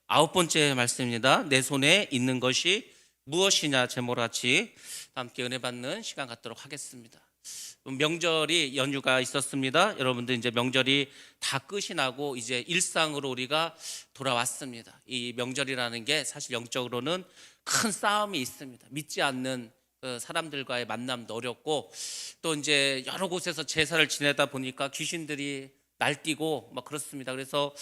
아홉 번째 말씀입니다. 내 손에 있는 것이 무엇이냐 제목같이 함께 은혜 받는 시간 갖도록 하겠습니다. 명절이 연휴가 있었습니다. 여러분들 이제 명절이 다 끝이 나고 이제 일상으로 우리가 돌아왔습니다. 이 명절이라는 게 사실 영적으로는 큰 싸움이 있습니다. 믿지 않는 사람들과의 만남도 어렵고 또 이제 여러 곳에서 제사를 지내다 보니까 귀신들이 날뛰고 막 그렇습니다. 그래서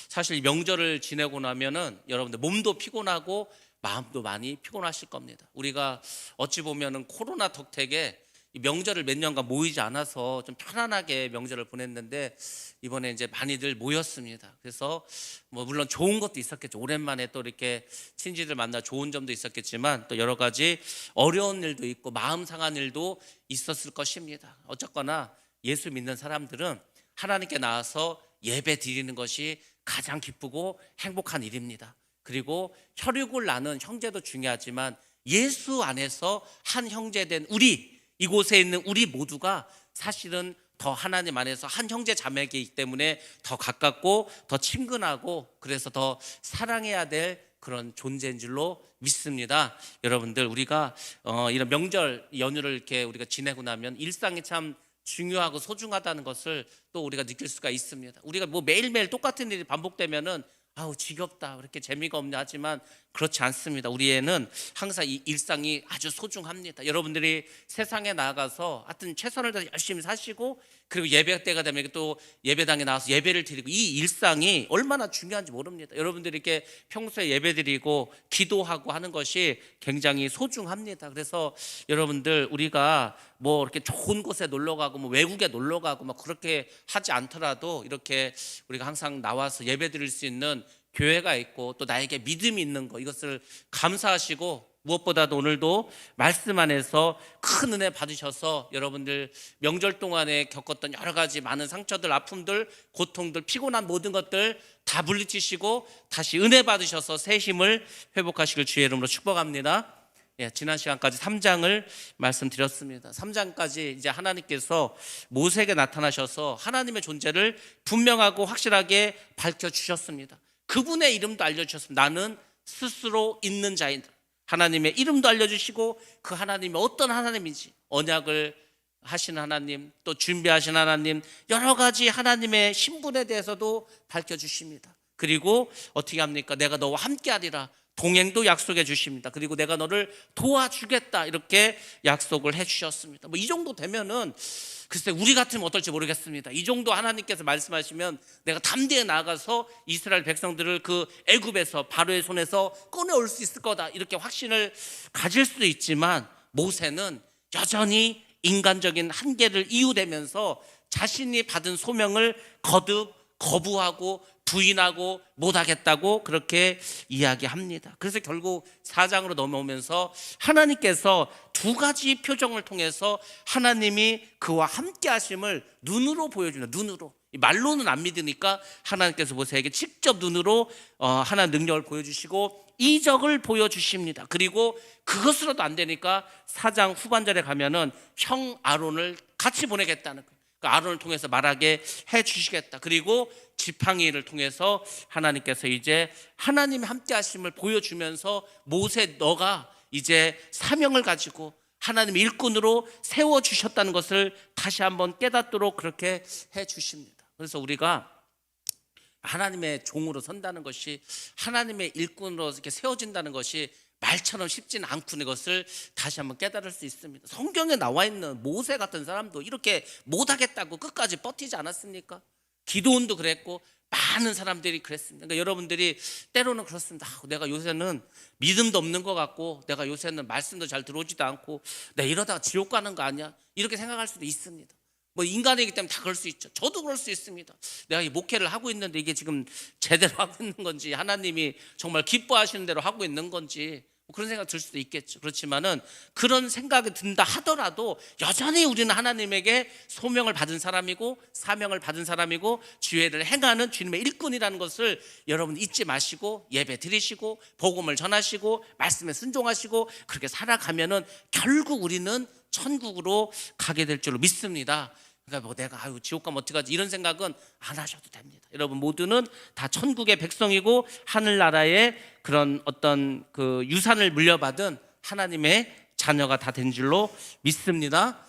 사실 명절을 지내고 나면은 여러분들 몸도 피곤하고 마음도 많이 피곤하실 겁니다. 우리가 어찌 보면은 코로나 덕택에 이 명절을 몇 년간 모이지 않아서 좀 편안하게 명절을 보냈는데 이번에 이제 많이들 모였습니다. 그래서 뭐 물론 좋은 것도 있었겠죠. 오랜만에 또 이렇게 친지들 만나 좋은 점도 있었겠지만 또 여러 가지 어려운 일도 있고 마음 상한 일도 있었을 것입니다. 어쨌거나 예수 믿는 사람들은 하나님께 나와서 예배 드리는 것이 가장 기쁘고 행복한 일입니다. 그리고 혈육을 나눈 형제도 중요하지만 예수 안에서 한 형제된 우리, 이곳에 있는 우리 모두가 사실은 더 하나님 안에서 한 형제 자매이기 때문에 더 가깝고 더 친근하고 그래서 더 사랑해야 될 그런 존재인 줄로 믿습니다. 여러분들 우리가 이런 명절 연휴를 이렇게 우리가 지내고 나면 일상이 참 중요하고 소중하다는 것을 또 우리가 느낄 수가 있습니다. 우리가 뭐 매일매일 똑같은 일이 반복되면은 아우 지겹다 그렇게 재미가 없냐 하지만 그렇지 않습니다. 우리에는 항상 이 일상이 아주 소중합니다. 여러분들이 세상에 나가서 하여튼 최선을 다해 열심히 사시고 그리고 예배 때가 되면 또 예배당에 나와서 예배를 드리고 이 일상이 얼마나 중요한지 모릅니다. 여러분들이 이렇게 평소에 예배 드리고 기도하고 하는 것이 굉장히 소중합니다. 그래서 여러분들 우리가 뭐 이렇게 좋은 곳에 놀러 가고 뭐 외국에 놀러 가고 막 그렇게 하지 않더라도 이렇게 우리가 항상 나와서 예배 드릴 수 있는 교회가 있고 또 나에게 믿음이 있는 거 이것을 감사하시고 무엇보다도 오늘도 말씀 안에서 큰 은혜 받으셔서 여러분들 명절 동안에 겪었던 여러 가지 많은 상처들, 아픔들, 고통들, 피곤한 모든 것들 다 물리치시고 다시 은혜 받으셔서 새 힘을 회복하시길 주의 이름으로 축복합니다. 지난 시간까지 3장을 말씀드렸습니다. 3장까지 이제 하나님께서 모세에게 나타나셔서 하나님의 존재를 분명하고 확실하게 밝혀주셨습니다. 그분의 이름도 알려주셨습니다. 나는 스스로 있는 자이다. 하나님의 이름도 알려주시고 그 하나님이 어떤 하나님인지 언약을 하신 하나님 또 준비하신 하나님 여러 가지 하나님의 신분에 대해서도 밝혀주십니다. 그리고 어떻게 합니까? 내가 너와 함께하리라 동행도 약속해 주십니다. 그리고 내가 너를 도와주겠다 이렇게 약속을 해 주셨습니다. 뭐 이 정도 되면은 글쎄 우리 같으면 어떨지 모르겠습니다. 이 정도 하나님께서 말씀하시면 내가 담대히 나아가서 이스라엘 백성들을 그 애굽에서 바로의 손에서 꺼내올 수 있을 거다 이렇게 확신을 가질 수도 있지만 모세는 여전히 인간적인 한계를 이유대면서 자신이 받은 소명을 거듭 거부하고 부인하고 못하겠다고 그렇게 이야기합니다. 그래서 결국 4장으로 넘어오면서 하나님께서 두 가지 표정을 통해서 하나님이 그와 함께 하심을 눈으로 보여줍니다. 눈으로. 말로는 안 믿으니까 하나님께서 모세에게 직접 눈으로 하나님 능력을 보여주시고 이적을 보여주십니다. 그리고 그것으로도 안 되니까 4장 후반절에 가면은 형 아론을 같이 보내겠다는 거예요. 그 아론을 통해서 말하게 해 주시겠다. 그리고 지팡이를 통해서 하나님께서 이제 하나님의 함께 하심을 보여주면서 모세 너가 이제 사명을 가지고 하나님의 일꾼으로 세워주셨다는 것을 다시 한번 깨닫도록 그렇게 해 주십니다. 그래서 우리가 하나님의 종으로 선다는 것이 하나님의 일꾼으로 이렇게 세워진다는 것이 말처럼 쉽지는 않구나 이것을 다시 한번 깨달을 수 있습니다. 성경에 나와 있는 모세 같은 사람도 이렇게 못하겠다고 끝까지 버티지 않았습니까? 기도원도 그랬고 많은 사람들이 그랬습니다. 그러니까 여러분들이 때로는 그렇습니다. 내가 요새는 믿음도 없는 것 같고 내가 요새는 말씀도 잘 들어오지도 않고 내가 이러다가 지옥 가는 거 아니야? 이렇게 생각할 수도 있습니다. 뭐 인간이기 때문에 다 그럴 수 있죠. 저도 그럴 수 있습니다. 내가 이 목회를 하고 있는데 이게 지금 제대로 하고 있는 건지 하나님이 정말 기뻐하시는 대로 하고 있는 건지 뭐 그런 생각 들 수도 있겠죠. 그렇지만은 그런 생각이 든다 하더라도 여전히 우리는 하나님에게 소명을 받은 사람이고 사명을 받은 사람이고 지혜를 행하는 주님의 일꾼이라는 것을 여러분 잊지 마시고 예배 드리시고 복음을 전하시고 말씀에 순종하시고 그렇게 살아가면은 결국 우리는 천국으로 가게 될 줄로 믿습니다. 그러니까 뭐 내가 아유 지옥 가면 어떡하지 이런 생각은 안 하셔도 됩니다. 여러분 모두는 다 천국의 백성이고 하늘나라의 그런 어떤 그 유산을 물려받은 하나님의 자녀가 다 된 줄로 믿습니다.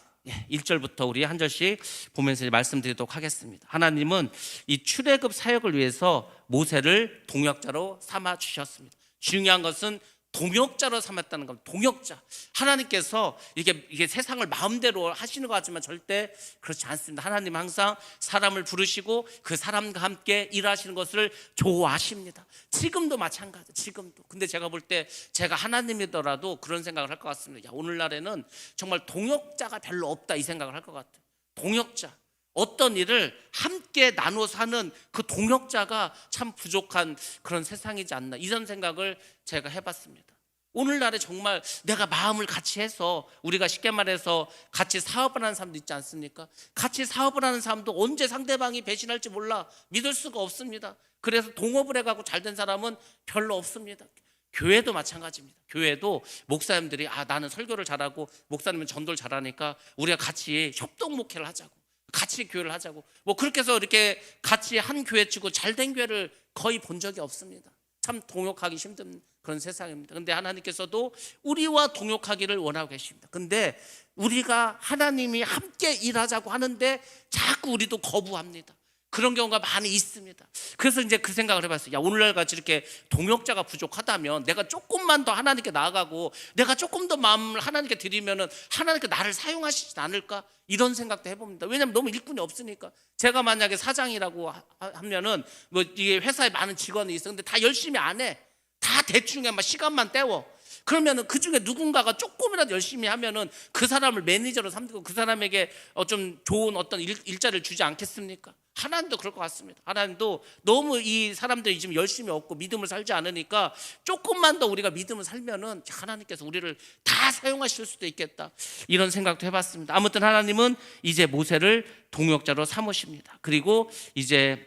1절부터 우리 한 절씩 보면서 말씀드리도록 하겠습니다. 하나님은 이 출애굽 사역을 위해서 모세를 동역자로 삼아 주셨습니다. 중요한 것은 동역자로 삼았다는 겁니다. 동역자. 하나님께서 이게 세상을 마음대로 하시는 것 같지만 절대 그렇지 않습니다. 하나님 항상 사람을 부르시고 그 사람과 함께 일하시는 것을 좋아하십니다. 지금도 마찬가지. 지금도. 근데 제가 볼 때 제가 하나님이더라도 그런 생각을 할 것 같습니다. 야, 오늘날에는 정말 동역자가 별로 없다 이 생각을 할 것 같아요. 동역자. 어떤 일을 함께 나눠 사는 그 동역자가 참 부족한 그런 세상이지 않나 이런 생각을 제가 해봤습니다. 오늘날에 정말 내가 마음을 같이 해서 우리가 쉽게 말해서 같이 사업을 하는 사람도 있지 않습니까? 같이 사업을 하는 사람도 언제 상대방이 배신할지 몰라 믿을 수가 없습니다. 그래서 동업을 해가고 잘된 사람은 별로 없습니다. 교회도 마찬가지입니다. 교회도 목사님들이 나는 설교를 잘하고 목사님은 전도를 잘하니까 우리가 같이 협동 목회를 하자고 같이 교회를 하자고 뭐 그렇게 해서 이렇게 같이 한 교회 치고 잘된 교회를 거의 본 적이 없습니다. 참 동역하기 힘든 그런 세상입니다. 근데 하나님께서도 우리와 동역하기를 원하고 계십니다. 근데 우리가 하나님이 함께 일하자고 하는데 자꾸 우리도 거부합니다. 그런 경우가 많이 있습니다. 그래서 이제 그 생각을 해봤어요. 야, 오늘날 같이 이렇게 동역자가 부족하다면 내가 조금만 더 하나님께 나아가고 내가 조금 더 마음을 하나님께 드리면은 하나님께 나를 사용하시지 않을까 이런 생각도 해봅니다. 왜냐하면 너무 일꾼이 없으니까. 제가 만약에 사장이라고 하면은 뭐 이게 회사에 많은 직원이 있어. 근데 다 열심히 안 해. 다 대충 막 시간만 때워. 그러면은 그 중에 누군가가 조금이라도 열심히 하면은 그 사람을 매니저로 삼고 그 사람에게 좀 좋은 어떤 일자리를 주지 않겠습니까? 하나님도 그럴 것 같습니다. 하나님도 너무 이 사람들이 지금 열심히 없고 믿음을 살지 않으니까 조금만 더 우리가 믿음을 살면은 하나님께서 우리를 다 사용하실 수도 있겠다 이런 생각도 해봤습니다. 아무튼 하나님은 이제 모세를 동역자로 삼으십니다. 그리고 이제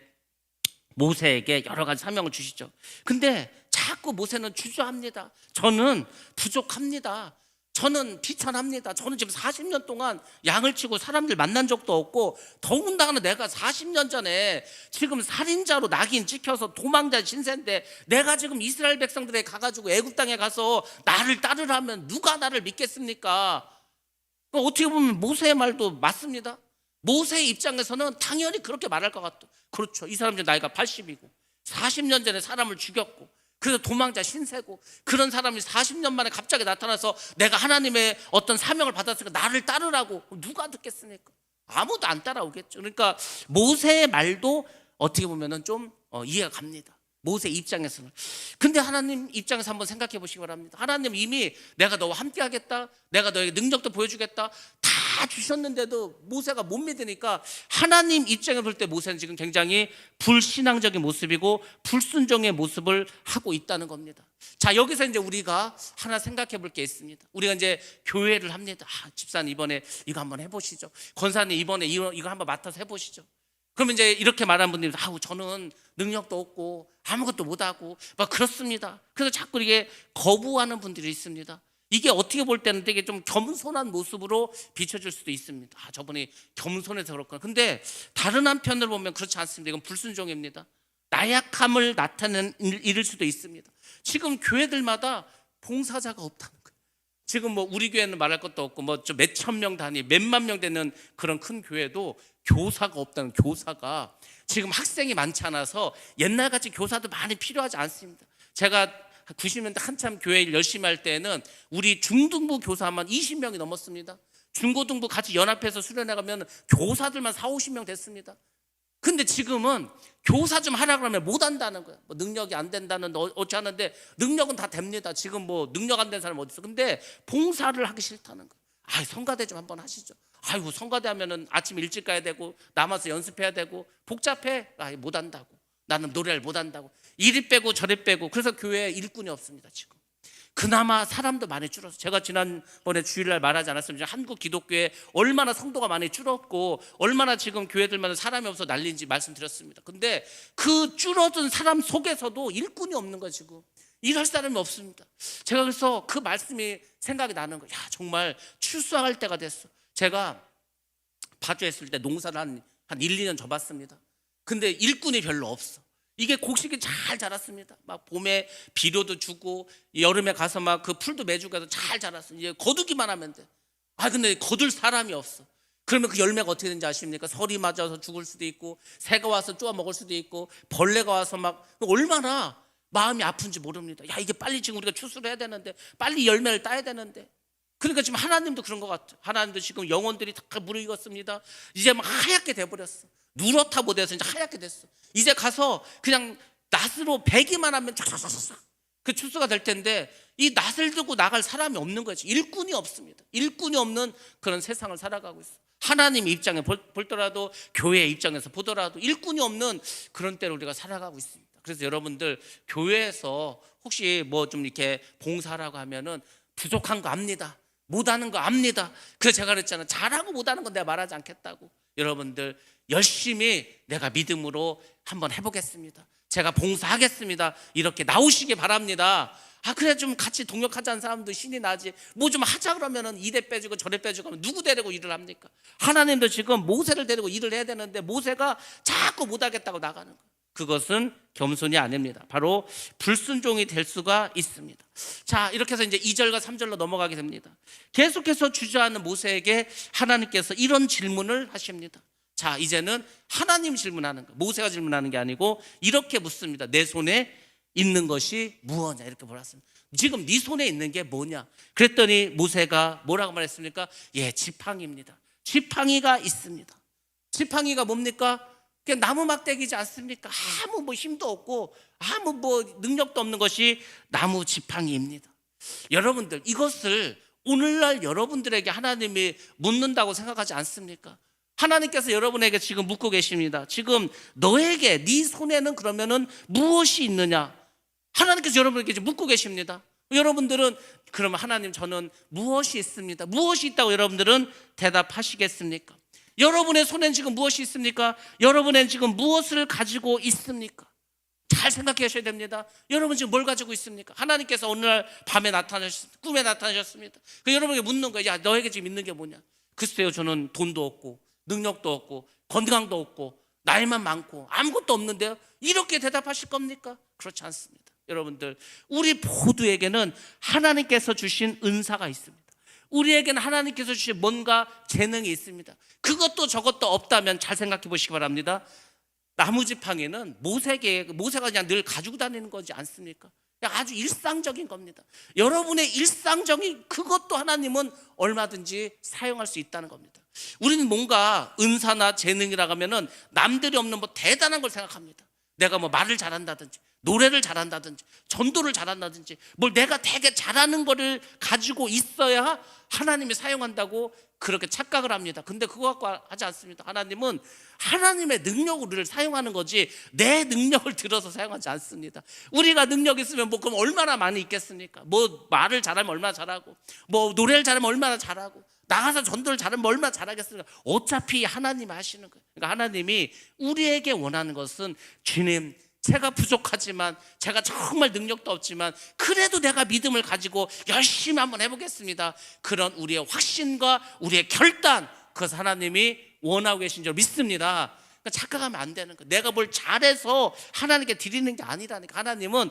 모세에게 여러 가지 사명을 주시죠. 근데 자꾸 모세는 주저합니다. 저는 부족합니다. 저는 비천합니다. 저는 지금 40년 동안 양을 치고 사람들 만난 적도 없고 더군다나 내가 40년 전에 지금 살인자로 낙인 찍혀서 도망자 신세인데 내가 지금 이스라엘 백성들에 가가지고 애굽 땅에 가서 나를 따르라면 누가 나를 믿겠습니까? 어떻게 보면 모세의 말도 맞습니다. 모세의 입장에서는 당연히 그렇게 말할 것 같아요. 그렇죠. 이 사람 이제 나이가 80이고 40년 전에 사람을 죽였고 그래서 도망자 신세고 그런 사람이 40년 만에 갑자기 나타나서 내가 하나님의 어떤 사명을 받았으니까 나를 따르라고 누가 듣겠습니까? 아무도 안 따라오겠죠. 그러니까 모세의 말도 어떻게 보면은 좀 이해가 갑니다. 모세 입장에서는. 근데 하나님 입장에서 한번 생각해 보시기 바랍니다. 하나님 이미 내가 너와 함께 하겠다, 내가 너에게 능력도 보여주겠다 다 주셨는데도 모세가 못 믿으니까 하나님 입장에 볼 때 모세는 지금 굉장히 불신앙적인 모습이고 불순종의 모습을 하고 있다는 겁니다. 자, 여기서 이제 우리가 하나 생각해 볼 게 있습니다. 우리가 이제 교회를 합니다. 집사님 이번에 이거 한번 해보시죠. 권사님 이번에 이거 한번 맡아서 해보시죠. 그러면 이제 이렇게 말하는 분들이 저는 능력도 없고 아무것도 못하고 막 그렇습니다. 그래서 자꾸 이게 거부하는 분들이 있습니다. 이게 어떻게 볼 때는 되게 좀 겸손한 모습으로 비춰질 수도 있습니다. 저분이 겸손해서 그렇구나. 근데 다른 한편으로 보면 그렇지 않습니다. 이건 불순종입니다. 나약함을 나타내는 일일 수도 있습니다. 지금 교회들마다 봉사자가 없다는 거예요. 지금 뭐 우리 교회는 말할 것도 없고 뭐 좀 몇천 명 단위, 몇만 명 되는 그런 큰 교회도 교사가 없다는, 교사가 지금 학생이 많지 않아서 옛날같이 교사도 많이 필요하지 않습니다. 제가 90년대 한참 교회 일 열심히 할 때는 우리 중등부 교사만 20명이 넘었습니다. 중고등부 같이 연합해서 수련회 가면 교사들만 4, 50명 됐습니다. 근데 지금은 교사 좀 하라 그러면 못 한다는 거예요. 뭐 능력이 안 된다는 어찌 하는데 능력은 다 됩니다. 지금 뭐 능력 안 된 사람 어디 있어? 근데 봉사를 하기 싫다는 거예요. 성가대 좀 한번 하시죠. 아이고 성가대 하면은 아침 일찍 가야 되고 남아서 연습해야 되고 복잡해. 못 한다고. 나는 노래를 못 한다고. 이리 빼고 저리 빼고. 그래서 교회에 일꾼이 없습니다. 지금 그나마 사람도 많이 줄어서, 제가 지난번에 주일날 말하지 않았습니까? 한국 기독교에 얼마나 성도가 많이 줄었고 얼마나 지금 교회들마다 사람이 없어 난리인지 말씀드렸습니다. 근데 그 줄어든 사람 속에서도 일꾼이 없는 거예요. 지금 일할 사람이 없습니다. 제가 그래서 그 말씀이 생각이 나는 거예요. 정말 출소할 때가 됐어. 제가 파주했을 때 농사를 한 1, 2년 접었습니다. 근데 일꾼이 별로 없어. 이게 곡식이 잘 자랐습니다. 막 봄에 비료도 주고 여름에 가서 막 그 풀도 매주고 해서 잘 자랐어. 이제 거두기만 하면 돼. 근데 거둘 사람이 없어. 그러면 그 열매가 어떻게 되는지 아십니까? 설이 맞아서 죽을 수도 있고, 새가 와서 쪼아 먹을 수도 있고, 벌레가 와서 막 얼마나 마음이 아픈지 모릅니다. 야, 이게 빨리 지금 우리가 추수를 해야 되는데, 빨리 열매를 따야 되는데. 그러니까 지금 하나님도 그런 것 같아요. 하나님도 지금 영혼들이 다 무르익었습니다. 이제 막 하얗게 돼버렸어. 누렇다 못해서 이제 하얗게 됐어. 이제 가서 그냥 낫으로 베기만 하면 쫙쫙쫙 그 추수가 될 텐데, 이 낫을 들고 나갈 사람이 없는 거지. 일꾼이 없습니다. 일꾼이 없는 그런 세상을 살아가고 있어. 하나님 입장에 보더라도, 교회 입장에서 보더라도 일꾼이 없는 그런 때를 우리가 살아가고 있습니다. 그래서 여러분들 교회에서 혹시 뭐 좀 이렇게 봉사라고 하면은 부족한 거 압니다. 못하는 거 압니다. 그래서 제가 그랬잖아요. 잘하고 못하는 건 내가 말하지 않겠다고. 여러분들 열심히 내가 믿음으로 한번 해보겠습니다. 제가 봉사하겠습니다. 이렇게 나오시기 바랍니다. 그래 좀 같이 동역하자는 사람도 신이 나지. 뭐 좀 하자 그러면은 이래 빼주고 저래 빼주고 하면 누구 데리고 일을 합니까? 하나님도 지금 모세를 데리고 일을 해야 되는데 모세가 자꾸 못하겠다고 나가는 거예요. 그것은 겸손이 아닙니다. 바로 불순종이 될 수가 있습니다. 자, 이렇게 해서 이제 2절과 3절로 넘어가게 됩니다. 계속해서 주저하는 모세에게 하나님께서 이런 질문을 하십니다. 자, 이제는 하나님 질문하는 거, 모세가 질문하는 게 아니고 이렇게 묻습니다. 내 손에 있는 것이 무엇이냐, 이렇게 물었습니다. 지금 네 손에 있는 게 뭐냐? 그랬더니 모세가 뭐라고 말했습니까? 지팡이입니다. 지팡이가 있습니다. 지팡이가 뭡니까? 그냥 나무 막대기지 않습니까? 아무 뭐 힘도 없고 아무 뭐 능력도 없는 것이 나무 지팡이입니다. 여러분들, 이것을 오늘날 여러분들에게 하나님이 묻는다고 생각하지 않습니까? 하나님께서 여러분에게 지금 묻고 계십니다. 지금 너에게 네 손에는 그러면은 무엇이 있느냐? 하나님께서 여러분에게 묻고 계십니다. 여러분들은 그러면 하나님, 저는 무엇이 있습니다. 무엇이 있다고 여러분들은 대답하시겠습니까? 여러분의 손엔 지금 무엇이 있습니까? 여러분은 지금 무엇을 가지고 있습니까? 잘 생각해 하셔야 됩니다. 여러분 지금 뭘 가지고 있습니까? 하나님께서 오늘 밤에 꿈에 나타나셨습니다. 여러분에게 묻는 거예요. 야, 너에게 지금 있는 게 뭐냐? 글쎄요, 저는 돈도 없고 능력도 없고 건강도 없고 나이만 많고 아무것도 없는데요. 이렇게 대답하실 겁니까? 그렇지 않습니다. 여러분들, 우리 모두에게는 하나님께서 주신 은사가 있습니다. 우리에게는 하나님께서 주신 뭔가 재능이 있습니다. 그것도 저것도 없다면 잘 생각해 보시기 바랍니다. 나무지팡이는 모세가 그냥 늘 가지고 다니는 거지 않습니까? 아주 일상적인 겁니다. 여러분의 일상적인 그것도 하나님은 얼마든지 사용할 수 있다는 겁니다. 우리는 뭔가 은사나 재능이라고 하면은 남들이 없는 뭐 대단한 걸 생각합니다. 내가 뭐 말을 잘한다든지 노래를 잘한다든지 전도를 잘한다든지 뭘 내가 되게 잘하는 거를 가지고 있어야 하나님이 사용한다고 그렇게 착각을 합니다. 근데 그거 갖고 하지 않습니다. 하나님은 하나님의 능력으로 우리를 사용하는 거지 내 능력을 들어서 사용하지 않습니다. 우리가 능력 있으면 뭐 그럼 얼마나 많이 있겠습니까? 뭐 말을 잘하면 얼마나 잘하고 뭐 노래를 잘하면 얼마나 잘하고 나가서 전도를 잘하면 얼마나 잘하겠습니까? 어차피 하나님이 하시는 거예요. 그러니까 하나님이 우리에게 원하는 것은, 주님, 제가 부족하지만, 제가 정말 능력도 없지만 그래도 내가 믿음을 가지고 열심히 한번 해보겠습니다. 그런 우리의 확신과 우리의 결단, 그것을 하나님이 원하고 계신 줄 믿습니다. 그러니까 착각하면 안 되는 거예요. 내가 뭘 잘해서 하나님께 드리는 게 아니라니까. 하나님은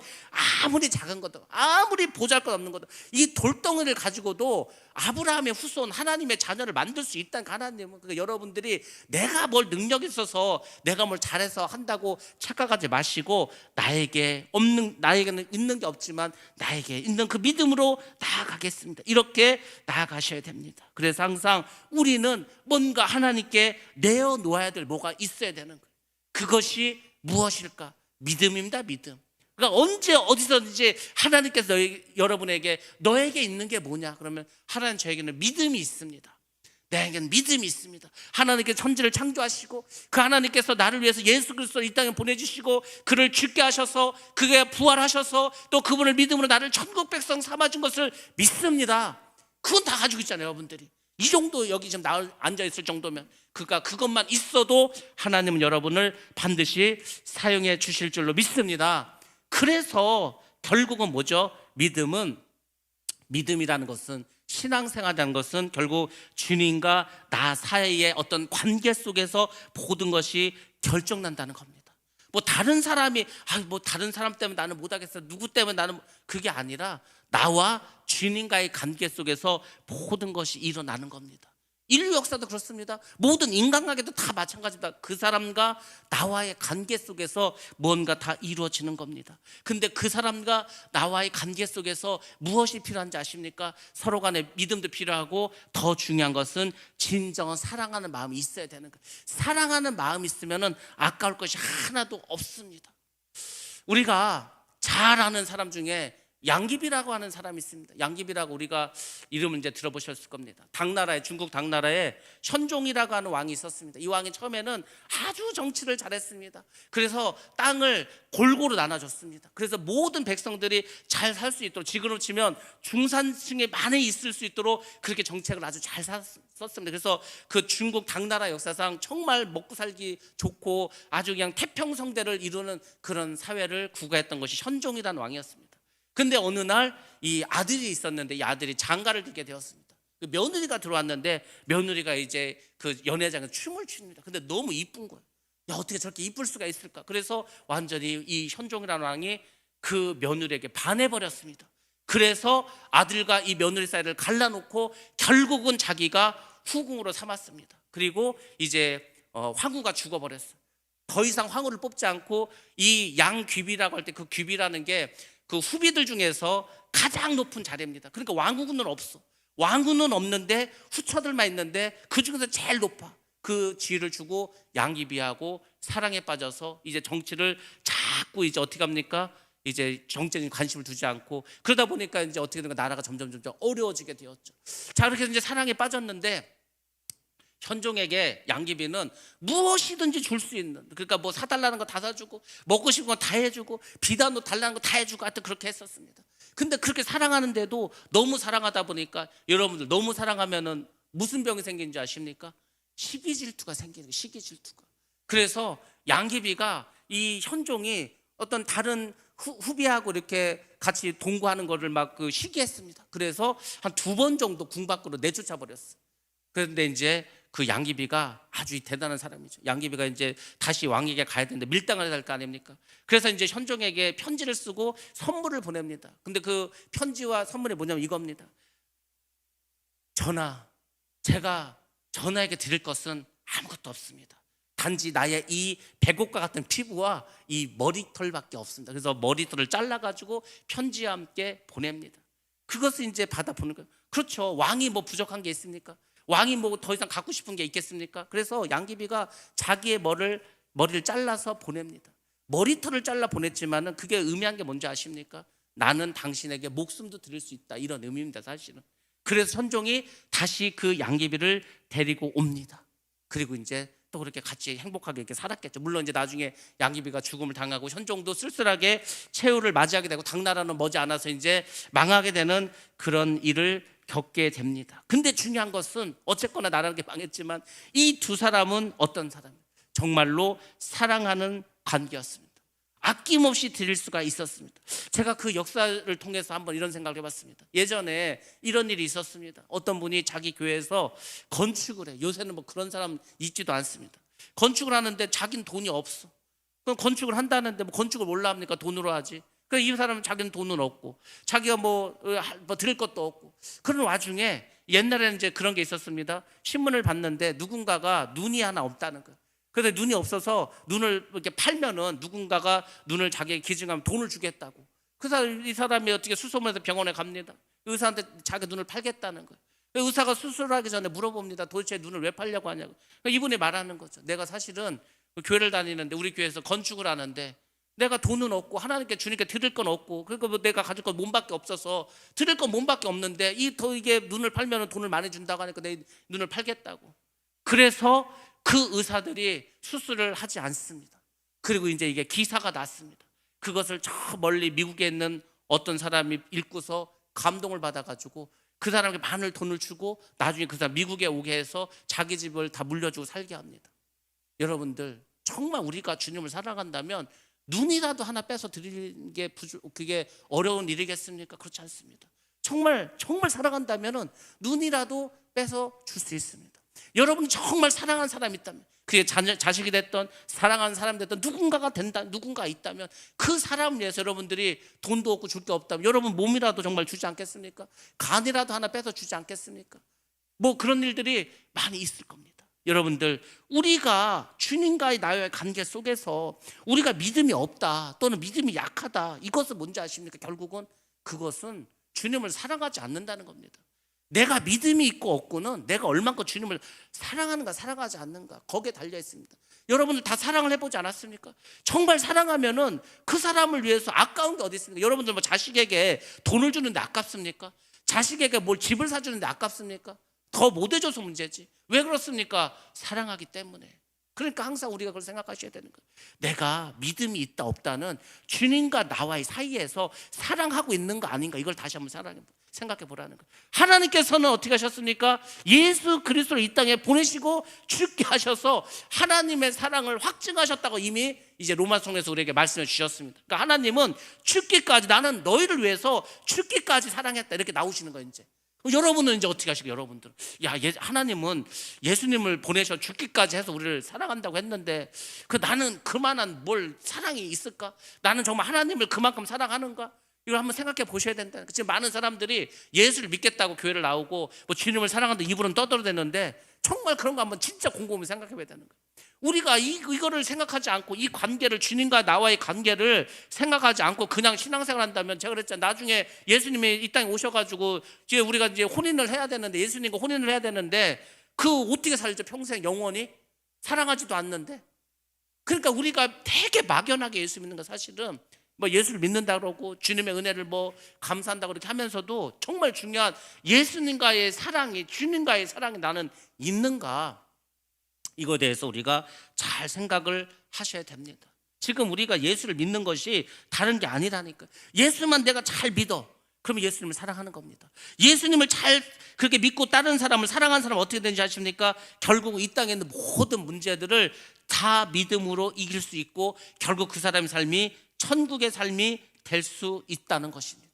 아무리 작은 것도, 아무리 보잘것없는 것도, 이 돌덩이를 가지고도 아브라함의 후손, 하나님의 자녀를 만들 수 있다니까. 하나님은. 그러니까 여러분들이 내가 뭘 능력이 있어서 내가 뭘 잘해서 한다고 착각하지 마시고, 나에게는 있는 게 없지만 나에게 있는 그 믿음으로 나아가겠습니다. 이렇게 나아가셔야 됩니다. 그래서 항상 우리는 뭔가 하나님께 내어놓아야 될 뭐가 있어야 되는 거예요. 그것이 무엇일까? 믿음입니다. 믿음. 그러니까 언제 어디서든지 하나님께서 여러분에게 너에게 있는 게 뭐냐? 그러면 하나님, 저에게는 믿음이 있습니다. 내게는 믿음이 있습니다. 하나님께서 천지를 창조하시고 그 하나님께서 나를 위해서 예수 그리스도를 이 땅에 보내주시고 그를 죽게 하셔서 그가 부활하셔서 또 그분을 믿음으로 나를 천국 백성 삼아준 것을 믿습니다. 그건 다 가지고 있잖아요. 여러분들이 이 정도 여기 지금 앉아있을 정도면, 그러니까 그것만 있어도 하나님은 여러분을 반드시 사용해 주실 줄로 믿습니다. 그래서 결국은 뭐죠? 믿음이라는 것은 신앙생활이라는 것은 결국 주님과 나 사이의 어떤 관계 속에서 모든 것이 결정난다는 겁니다. 뭐 다른 사람이 뭐 다른 사람 때문에 나는 못하겠어, 누구 때문에 나는, 그게 아니라 나와 주님과의 관계 속에서 모든 것이 일어나는 겁니다. 인류 역사도 그렇습니다. 모든 인간관계도 다 마찬가지입니다. 그 사람과 나와의 관계 속에서 뭔가 다 이루어지는 겁니다. 근데 그 사람과 나와의 관계 속에서 무엇이 필요한지 아십니까? 서로 간에 믿음도 필요하고, 더 중요한 것은 진정한 사랑하는 마음이 있어야 되는 거예요. 사랑하는 마음이 있으면 아까울 것이 하나도 없습니다. 우리가 잘 아는 사람 중에 양귀비라고 하는 사람이 있습니다. 양귀비라고 우리가 이름을 이제 들어보셨을 겁니다. 당나라에, 중국 당나라에 현종이라고 하는 왕이 있었습니다. 이 왕이 처음에는 아주 정치를 잘했습니다. 그래서 땅을 골고루 나눠줬습니다. 그래서 모든 백성들이 잘 살 수 있도록, 지금으로 치면 중산층이 많이 있을 수 있도록 그렇게 정책을 아주 잘 썼습니다. 그래서 그 중국 당나라 역사상 정말 먹고 살기 좋고 아주 그냥 태평성대를 이루는 그런 사회를 구가했던 것이 현종이라는 왕이었습니다. 근데 어느 날 이 아들이 있었는데, 이 아들이 장가를 들게 되었습니다. 그 며느리가 들어왔는데, 며느리가 이제 그 연회장에 춤을 춥니다. 근데 너무 이쁜 거예요. 야, 어떻게 저렇게 이쁠 수가 있을까? 그래서 완전히 이 현종이라는 왕이 그 며느리에게 반해버렸습니다. 그래서 아들과 이 며느리 사이를 갈라놓고 결국은 자기가 후궁으로 삼았습니다. 그리고 이제 황후가 죽어버렸어요. 더 이상 황후를 뽑지 않고 이 양귀비라고 할 때, 그 귀비라는 게 그 후비들 중에서 가장 높은 자리입니다. 그러니까 왕후는 없어. 왕후는 없는데 후처들만 있는데 그 중에서 제일 높아. 그 지위를 주고 양귀비하고 사랑에 빠져서 이제 정치를 자꾸 이제 어떻게 합니까? 이제 정치에 관심을 두지 않고, 그러다 보니까 이제 어떻게 된가, 나라가 점점 어려워지게 되었죠. 자, 그렇게 해서 이제 사랑에 빠졌는데, 현종에게 양귀비는 무엇이든지 줄 수 있는, 그러니까 뭐 사달라는 거 다 사주고, 먹고 싶은 거 다 해주고, 비단도 달라는 거 다 해주고, 하여튼 그렇게 했었습니다. 근데 그렇게 사랑하는데도 너무 사랑하다 보니까, 여러분들 너무 사랑하면은 무슨 병이 생기는지 아십니까? 시기질투가 생기는 거예요. 시기질투가. 그래서 양귀비가, 이 현종이 어떤 다른 후비하고 이렇게 같이 동거하는 거를 막 그 시기했습니다. 그래서 한 2번 정도 궁 밖으로 내쫓아 버렸어요. 그런데 이제 그 양귀비가 아주 대단한 사람이죠. 양귀비가 이제 다시 왕에게 가야 되는데 밀당을 해야 할 거 아닙니까? 그래서 이제 현종에게 편지를 쓰고 선물을 보냅니다. 근데 그 편지와 선물이 뭐냐면 이겁니다. 전하, 제가 전하에게 드릴 것은 아무것도 없습니다. 단지 나의 이 백옥과 같은 피부와 이 머리털밖에 없습니다. 그래서 머리털을 잘라가지고 편지와 함께 보냅니다. 그것을 이제 받아 보는 거예요. 그렇죠. 왕이 뭐 부족한 게 있습니까? 왕이 뭐 더 이상 갖고 싶은 게 있겠습니까? 그래서 양귀비가 자기의 머리를 잘라서 보냅니다. 머리털을 잘라 보냈지만은 그게 의미한 게 뭔지 아십니까? 나는 당신에게 목숨도 드릴 수 있다, 이런 의미입니다, 사실은. 그래서 현종이 다시 그 양귀비를 데리고 옵니다. 그리고 이제 또 그렇게 같이 행복하게 이렇게 살았겠죠. 물론 이제 나중에 양귀비가 죽음을 당하고 현종도 쓸쓸하게 최후를 맞이하게 되고, 당나라는 머지않아서 이제 망하게 되는 그런 일을 겪게 됩니다. 근데 중요한 것은 어쨌거나 나라는 게 망했지만 이 두 사람은 어떤 사람이에요? 정말로 사랑하는 관계였습니다. 아낌없이 드릴 수가 있었습니다. 제가 그 역사를 통해서 한번 이런 생각을 해봤습니다. 예전에 이런 일이 있었습니다. 어떤 분이 자기 교회에서 건축을 해. 요새는 뭐 그런 사람 있지도 않습니다. 건축을 하는데 자기는 돈이 없어. 그럼 건축을 한다는데 뭐 건축을 몰라 합니까? 돈으로 하지. 이 사람은 자기는 돈은 없고, 자기가 뭐 드릴 것도 없고. 그런 와중에 옛날에는 이제 그런 게 있었습니다. 신문을 봤는데 누군가가 눈이 하나 없다는 거예요. 그런데 눈이 없어서 눈을 이렇게 팔면은 누군가가 눈을 자기에게 기증하면 돈을 주겠다고. 그래서 이 사람이 어떻게 수소문해서 병원에 갑니다. 의사한테 자기 눈을 팔겠다는 거예요. 의사가 수술하기 전에 물어봅니다. 도대체 눈을 왜 팔려고 하냐고. 이분이 말하는 거죠. 내가 사실은 교회를 다니는데, 우리 교회에서 건축을 하는데 내가 돈은 없고 하나님께 주님께 드릴 건 없고, 그러니까 뭐 내가 가질 건 몸밖에 없어서 드릴 건 몸밖에 없는데 이게 눈을 팔면 돈을 많이 준다고 하니까 내 눈을 팔겠다고. 그래서 그 의사들이 수술을 하지 않습니다. 그리고 이제 이게 기사가 났습니다. 그것을 저 멀리 미국에 있는 어떤 사람이 읽고서 감동을 받아가지고 그 사람에게 많은 돈을 주고 나중에 그 사람 미국에 오게 해서 자기 집을 다 물려주고 살게 합니다. 여러분들, 정말 우리가 주님을 사랑한다면 눈이라도 하나 빼서 드리는 게 그게 어려운 일이겠습니까? 그렇지 않습니다. 정말 사랑한다면은 눈이라도 빼서 줄 수 있습니다. 여러분 정말 사랑하는 사람이 있다면, 그게 자식이 됐던 사랑하는 사람이 됐던 누군가가 된다, 누군가 있다면 그 사람을 위해서 여러분들이 돈도 없고 줄 게 없다면 여러분 몸이라도 정말 주지 않겠습니까? 간이라도 하나 빼서 주지 않겠습니까? 뭐 그런 일들이 많이 있을 겁니다. 여러분들, 우리가 주님과의 나와의 관계 속에서 우리가 믿음이 없다 또는 믿음이 약하다, 이것은 뭔지 아십니까? 결국은 그것은 주님을 사랑하지 않는다는 겁니다. 내가 믿음이 있고 없고는 내가 얼만큼 주님을 사랑하는가 사랑하지 않는가, 거기에 달려 있습니다. 여러분들 다 사랑을 해보지 않았습니까? 정말 사랑하면은 그 사람을 위해서 아까운 게 어디 있습니까? 여러분들 뭐 자식에게 돈을 주는데 아깝습니까? 자식에게 뭘 집을 사주는데 아깝습니까? 더 못 해줘서 문제지. 왜 그렇습니까? 사랑하기 때문에. 그러니까 항상 우리가 그걸 생각하셔야 되는 거예요. 내가 믿음이 있다 없다는 주님과 나와의 사이에서 사랑하고 있는 거 아닌가, 이걸 다시 한번 생각해 보라는 거예요. 하나님께서는 어떻게 하셨습니까? 예수 그리스도를 이 땅에 보내시고 죽게 하셔서 하나님의 사랑을 확증하셨다고 이미 이제 로마서에서 우리에게 말씀해 주셨습니다. 그러니까 하나님은 죽기까지, 나는 너희를 위해서 죽기까지 사랑했다, 이렇게 나오시는 거예요. 이제 여러분은 이제 어떻게 하시고, 여러분들은 하나님은 예수님을 보내셔 죽기까지 해서 우리를 사랑한다고 했는데 나는 그만한 뭘 사랑이 있을까? 나는 정말 하나님을 그만큼 사랑하는가? 이걸 한번 생각해 보셔야 된다. 지금 많은 사람들이 예수를 믿겠다고 교회를 나오고 뭐 주님을 사랑한다 입으로는 떠들어대는데 정말 그런 거 한번 진짜 곰곰이 생각해 봐야 되는 거예요. 우리가 이거를 생각하지 않고, 이 관계를, 주님과 나와의 관계를 생각하지 않고 그냥 신앙생활 한다면, 제가 그랬잖아요. 나중에 예수님이 이 땅에 오셔가지고 이제 우리가 이제 혼인을 해야 되는데, 예수님과 혼인을 해야 되는데 어떻게 살죠? 평생 영원히 사랑하지도 않는데. 그러니까 우리가 되게 막연하게 예수 믿는 거, 사실은 뭐 예수를 믿는다 그러고 주님의 은혜를 뭐 감사한다 그렇게 하면서도 정말 중요한 예수님과의 사랑이, 주님과의 사랑이 나는 있는가, 이거에 대해서 우리가 잘 생각을 하셔야 됩니다. 지금 우리가 예수를 믿는 것이 다른 게 아니라니까요. 예수만 내가 잘 믿어, 그러면 예수님을 사랑하는 겁니다. 예수님을 잘 그렇게 믿고 다른 사람을 사랑하는 사람은 어떻게 되는지 아십니까? 결국 이 땅에 있는 모든 문제들을 다 믿음으로 이길 수 있고 결국 그 사람의 삶이 천국의 삶이 될 수 있다는 것입니다.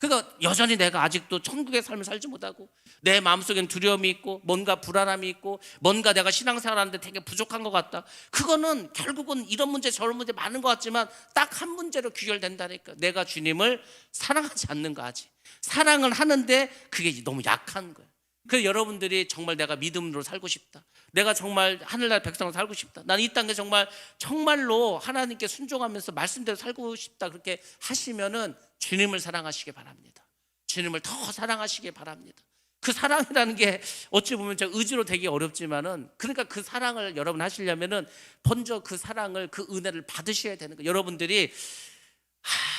그러니까 여전히 내가 아직도 천국의 삶을 살지 못하고 내 마음속엔 두려움이 있고 뭔가 불안함이 있고 뭔가 내가 신앙생활하는데 되게 부족한 것 같다, 그거는 결국은 이런 문제 저런 문제 많은 것 같지만 딱 한 문제로 귀결된다니까. 내가 주님을 사랑하지 않는 거. 아직 사랑을 하는데 그게 너무 약한 거예요. 그래서 여러분들이 정말 내가 믿음으로 살고 싶다, 내가 정말 하늘나라 백성으로 살고 싶다, 나는 이 땅에 정말로 하나님께 순종하면서 말씀대로 살고 싶다, 그렇게 하시면은 주님을 사랑하시기 바랍니다. 주님을 더 사랑하시기 바랍니다. 그 사랑이라는 게 어찌 보면 제가 의지로 되기 어렵지만은, 그러니까 그 사랑을 여러분 하시려면은 먼저 그 사랑을, 그 은혜를 받으셔야 되는 거예요. 여러분들이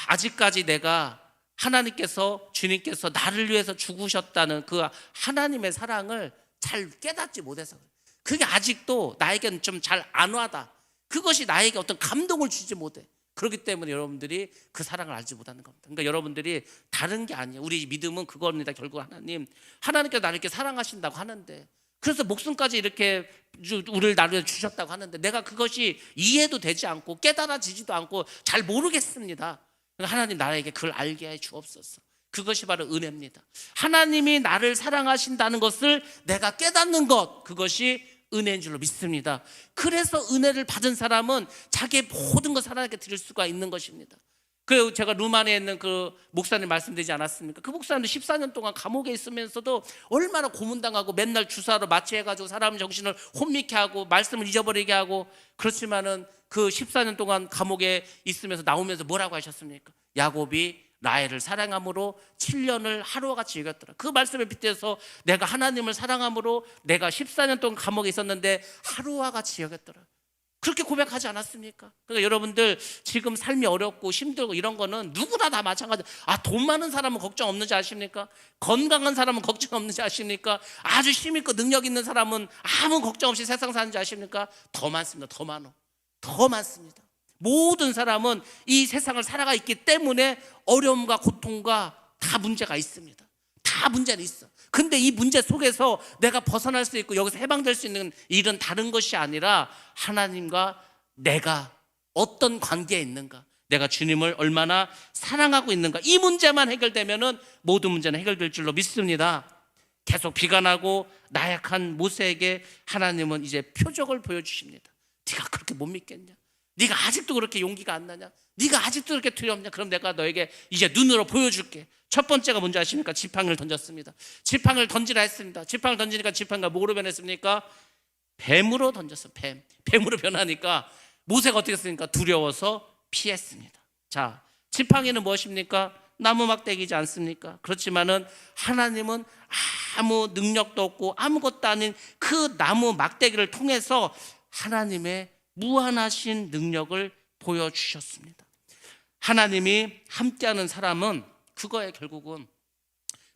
아직까지 내가 하나님께서, 주님께서 나를 위해서 죽으셨다는 그 하나님의 사랑을 잘 깨닫지 못해서, 그게 아직도 나에게는 좀 잘 안 와다, 그것이 나에게 어떤 감동을 주지 못해. 그렇기 때문에 여러분들이 그 사랑을 알지 못하는 겁니다. 그러니까 여러분들이 다른 게 아니에요. 우리 믿음은 그겁니다. 결국 하나님께서 나를 이렇게 사랑하신다고 하는데, 그래서 목숨까지 이렇게 우리를 나를 위해 주셨다고 하는데 내가 그것이 이해도 되지 않고 깨달아지지도 않고 잘 모르겠습니다. 하나님 나에게 그걸 알게 해 주옵소서. 그것이 바로 은혜입니다. 하나님이 나를 사랑하신다는 것을 내가 깨닫는 것, 그것이 은혜인 줄로 믿습니다. 그래서 은혜를 받은 사람은 자기의 모든 것을 하나님께 드릴 수가 있는 것입니다. 그리고 제가 루마니아에 있는 그 목사님 말씀드리지 않았습니까? 그 목사님도 14년 동안 감옥에 있으면서도 얼마나 고문당하고 맨날 주사로 마취해가지고 사람 정신을 혼미케 하고 말씀을 잊어버리게 하고, 그렇지만은 그 14년 동안 감옥에 있으면서 나오면서 뭐라고 하셨습니까? 야곱이 라헬을 사랑함으로 7년을 하루와 같이 여겼더라. 그 말씀에 빗대서 내가 하나님을 사랑함으로 내가 14년 동안 감옥에 있었는데 하루와 같이 여겼더라, 그렇게 고백하지 않았습니까? 그러니까 여러분들 지금 삶이 어렵고 힘들고 이런 거는 누구나 다 마찬가지. 돈 많은 사람은 걱정 없는지 아십니까? 건강한 사람은 걱정 없는지 아십니까? 아주 힘 있고 능력 있는 사람은 아무 걱정 없이 세상 사는지 아십니까? 더 많습니다. 더 많습니다. 모든 사람은 이 세상을 살아가 있기 때문에 어려움과 고통과 다 문제가 있습니다. 다 문제는 있어. 근데 이 문제 속에서 내가 벗어날 수 있고 여기서 해방될 수 있는 일은 다른 것이 아니라 하나님과 내가 어떤 관계에 있는가, 내가 주님을 얼마나 사랑하고 있는가. 이 문제만 해결되면은 모든 문제는 해결될 줄로 믿습니다. 계속 비관하고 나약한 모세에게 하나님은 이제 표적을 보여주십니다. 네가 그렇게 못 믿겠냐? 네가 아직도 그렇게 용기가 안 나냐? 네가 아직도 그렇게 두렵냐? 그럼 내가 너에게 이제 눈으로 보여줄게. 첫 번째가 뭔지 아십니까? 지팡이를 던졌습니다. 지팡이를 던지라 했습니다. 지팡이를 던지니까 지팡이가 뭐로 변했습니까? 뱀으로 던졌어요. 뱀으로 변하니까 모세가 어떻게 했습니까? 두려워서 피했습니다. 자, 지팡이는 무엇입니까? 나무 막대기지 않습니까? 그렇지만은 하나님은 아무 능력도 없고 아무것도 아닌 그 나무 막대기를 통해서 하나님의 무한하신 능력을 보여주셨습니다. 하나님이 함께하는 사람은 그거에 결국은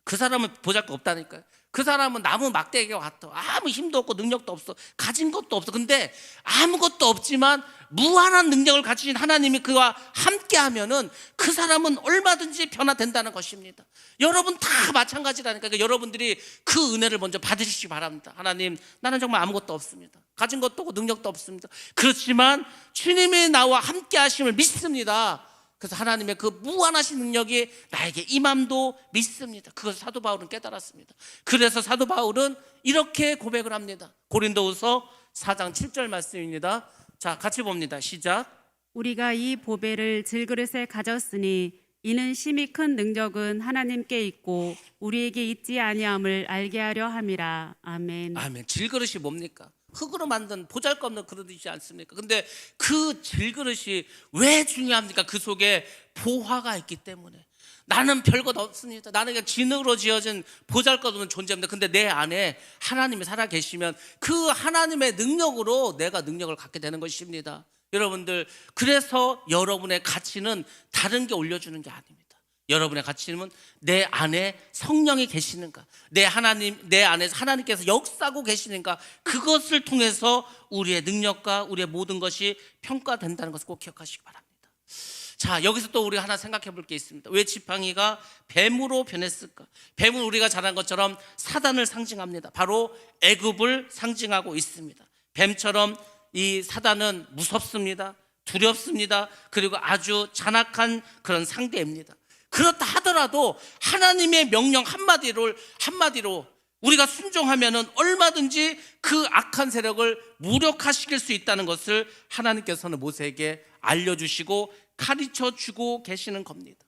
그 사람은 보잘것없다니까요. 그 사람은 나무 막대기와 같아. 아무 힘도 없고 능력도 없어. 가진 것도 없어. 근데 아무것도 없지만 무한한 능력을 가지신 하나님이 그와 함께하면은 그 사람은 얼마든지 변화된다는 것입니다. 여러분 다 마찬가지라니까. 그러니까 여러분들이 그 은혜를 먼저 받으시기 바랍니다. 하나님, 나는 정말 아무것도 없습니다. 가진 것도 없고 능력도 없습니다. 그렇지만 주님이 나와 함께하심을 믿습니다. 그래서 하나님의 그 무한하신 능력이 나에게 임함도 믿습니다. 그것을 사도 바울은 깨달았습니다. 그래서 사도 바울은 이렇게 고백을 합니다. 고린도후서 4장 7절 말씀입니다. 자, 같이 봅니다. 시작. 우리가 이 보배를 질그릇에 가졌으니 이는 심히 큰 능력은 하나님께 있고 우리에게 있지 아니함을 알게 하려 함이라. 아멘. 아멘. 질그릇이 뭡니까? 흙으로 만든 보잘것없는 그릇이지 않습니까? 근데 그 질그릇이 왜 중요합니까? 그 속에 보화가 있기 때문에. 나는 별것 없습니다. 나는 그냥 진흙으로 지어진 보잘것없는 존재입니다. 근데 내 안에 하나님이 살아 계시면 그 하나님의 능력으로 내가 능력을 갖게 되는 것입니다. 여러분들, 그래서 여러분의 가치는 다른 게 올려주는 게 아닙니다. 여러분의 가치는 내 안에 성령이 계시는가, 내 안에서 하나님께서 역사하고 계시는가, 그것을 통해서 우리의 능력과 우리의 모든 것이 평가된다는 것을 꼭 기억하시기 바랍니다. 자, 여기서 또 우리가 하나 생각해 볼 게 있습니다. 왜 지팡이가 뱀으로 변했을까? 뱀은 우리가 잘 아는 것처럼 사단을 상징합니다. 바로 애굽을 상징하고 있습니다. 뱀처럼 이 사단은 무섭습니다. 두렵습니다. 그리고 아주 잔악한 그런 상대입니다. 그렇다 하더라도 하나님의 명령 한마디로 우리가 순종하면은 얼마든지 그 악한 세력을 무력화시킬 수 있다는 것을 하나님께서는 모세에게 알려주시고 가르쳐주고 계시는 겁니다.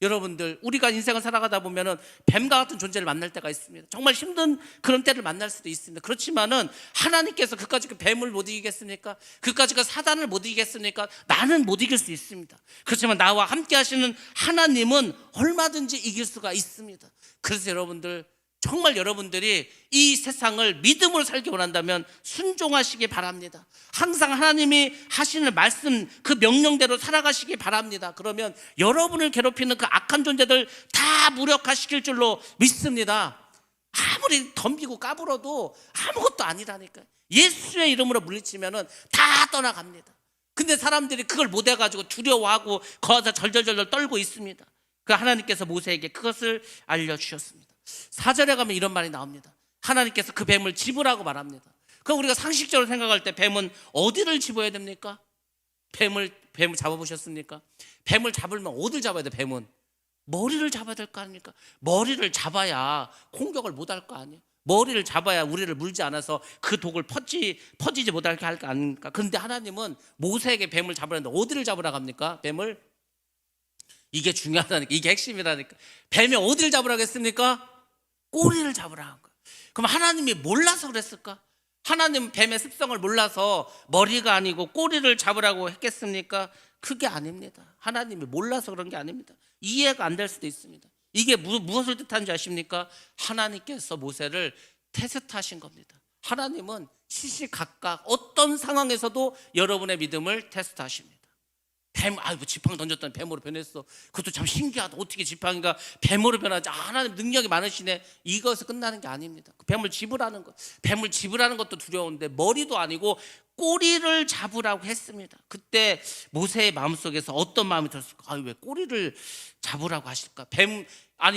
여러분들, 우리가 인생을 살아가다 보면은 뱀과 같은 존재를 만날 때가 있습니다. 정말 힘든 그런 때를 만날 수도 있습니다. 그렇지만은 하나님께서 그까짓 그 뱀을 못 이기겠습니까? 그까짓 그 사단을 못 이기겠습니까? 나는 못 이길 수 있습니다. 그렇지만 나와 함께 하시는 하나님은 얼마든지 이길 수가 있습니다. 그래서 여러분들, 정말 여러분들이 이 세상을 믿음으로 살기 원한다면 순종하시기 바랍니다. 항상 하나님이 하시는 말씀, 그 명령대로 살아가시기 바랍니다. 그러면 여러분을 괴롭히는 그 악한 존재들 다 무력화시킬 줄로 믿습니다. 아무리 덤비고 까불어도 아무것도 아니라니까요. 예수의 이름으로 물리치면 다 떠나갑니다. 근데 사람들이 그걸 못 해가지고 두려워하고 거기서 절절절절 떨고 있습니다. 그 하나님께서 모세에게 그것을 알려주셨습니다. 4절에 가면 이런 말이 나옵니다. 하나님께서 그 뱀을 집으라고 말합니다. 그럼 우리가 상식적으로 생각할 때 뱀은 어디를 집어야 됩니까? 뱀을 잡아보셨습니까? 뱀을 잡으면 어딜 잡아야 돼? 뱀은 머리를 잡아야 될 거 아닙니까? 머리를 잡아야 공격을 못 할 거 아니에요. 머리를 잡아야 우리를 물지 않아서 그 독을 퍼지지 못하게 할 거 아닙니까? 그런데 하나님은 모세에게 뱀을 잡으라는데 어디를 잡으라고 합니까? 뱀을? 이게 중요하다니까. 이게 핵심이라니까. 뱀이 어디를 잡으라고 했습니까? 꼬리를 잡으라고 한 거예요. 그럼 하나님이 몰라서 그랬을까? 하나님은 뱀의 습성을 몰라서 머리가 아니고 꼬리를 잡으라고 했겠습니까? 그게 아닙니다. 하나님이 몰라서 그런 게 아닙니다. 이해가 안 될 수도 있습니다. 이게 무엇을 뜻하는지 아십니까? 하나님께서 모세를 테스트하신 겁니다. 하나님은 시시각각 어떤 상황에서도 여러분의 믿음을 테스트하십니다. 지팡이 던졌더니 뱀으로 변했어. 그것도 참 신기하다. 어떻게 지팡이가 뱀으로 변하지? 하나님 능력이 많으시네. 이것에서 끝나는 게 아닙니다. 뱀을 집으라는 것도 두려운데 머리도 아니고 꼬리를 잡으라고 했습니다. 그때 모세의 마음속에서 어떤 마음이 들었을까? 왜 꼬리를 잡으라고 하실까?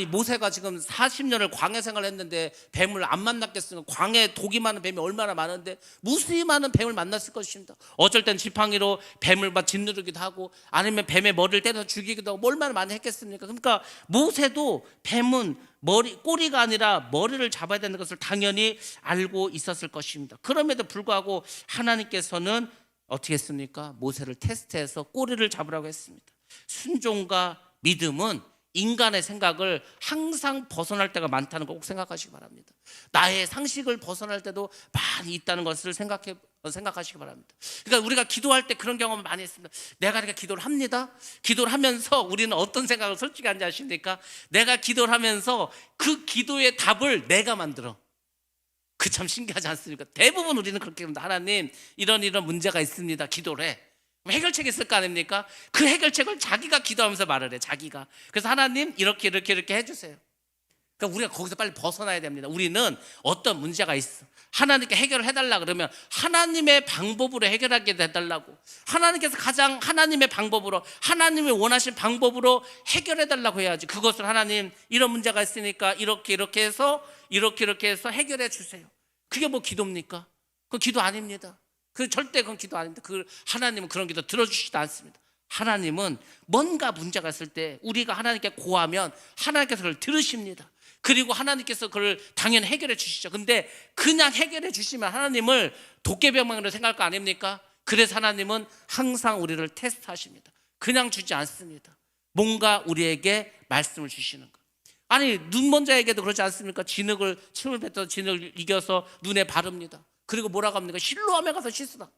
모세가 지금 40년을 광야 생활을 했는데 뱀을 안 만났겠으면, 광야에 독이 많은 뱀이 얼마나 많은데 무수히 많은 뱀을 만났을 것입니다. 어쩔 땐 지팡이로 뱀을 막 짓누르기도 하고, 아니면 뱀의 머리를 때려 죽이기도 하고, 얼마나 많이 했겠습니까? 그러니까 모세도 뱀은 꼬리가 아니라 머리를 잡아야 되는 것을 당연히 알고 있었을 것입니다. 그럼에도 불구하고 하나님께서는 어떻게 했습니까? 모세를 테스트해서 꼬리를 잡으라고 했습니다. 순종과 믿음은 인간의 생각을 항상 벗어날 때가 많다는 거 꼭 생각하시기 바랍니다. 나의 상식을 벗어날 때도 많이 있다는 것을 생각하시기 바랍니다. 그러니까 우리가 기도할 때 그런 경험을 많이 했습니다. 내가 이렇게 기도를 합니다. 기도를 하면서 우리는 어떤 생각을 솔직히 하는지 아십니까? 내가 기도를 하면서 그 기도의 답을 내가 만들어. 그 참 신기하지 않습니까? 대부분 우리는 그렇게 합니다. 하나님, 이런 문제가 있습니다. 기도를 해. 해결책이 있을 거 아닙니까? 그 해결책을 자기가 기도하면서 말을 해. 자기가. 그래서 하나님, 이렇게 해주세요. 그러니까 우리가 거기서 빨리 벗어나야 됩니다. 우리는 어떤 문제가 있어, 하나님께 해결을 해달라 그러면 하나님의 방법으로 해결하게 해달라고, 하나님께서 가장 하나님의 방법으로, 하나님이 원하신 방법으로 해결해달라고 해야지. 그것을 하나님, 이런 문제가 있으니까 이렇게 해서 해결해 주세요. 그게 뭐 기도입니까? 그건 기도 아닙니다. 절대 그건 기도 아닙니다. 하나님은 그런 기도 들어주시지도 않습니다. 하나님은 뭔가 문제가 있을 때 우리가 하나님께 고하면 하나님께서 그걸 들으십니다. 그리고 하나님께서 그걸 당연히 해결해 주시죠. 근데 그냥 해결해 주시면 하나님을 도깨비방망이로 생각할 거 아닙니까? 그래서 하나님은 항상 우리를 테스트하십니다. 그냥 주지 않습니다. 뭔가 우리에게 말씀을 주시는 거. 아니, 눈먼 자에게도 그렇지 않습니까? 침을 뱉어서 진흙을 이겨서 눈에 바릅니다. 그리고 뭐라고 합니까? 실로암에 가서 씻으라.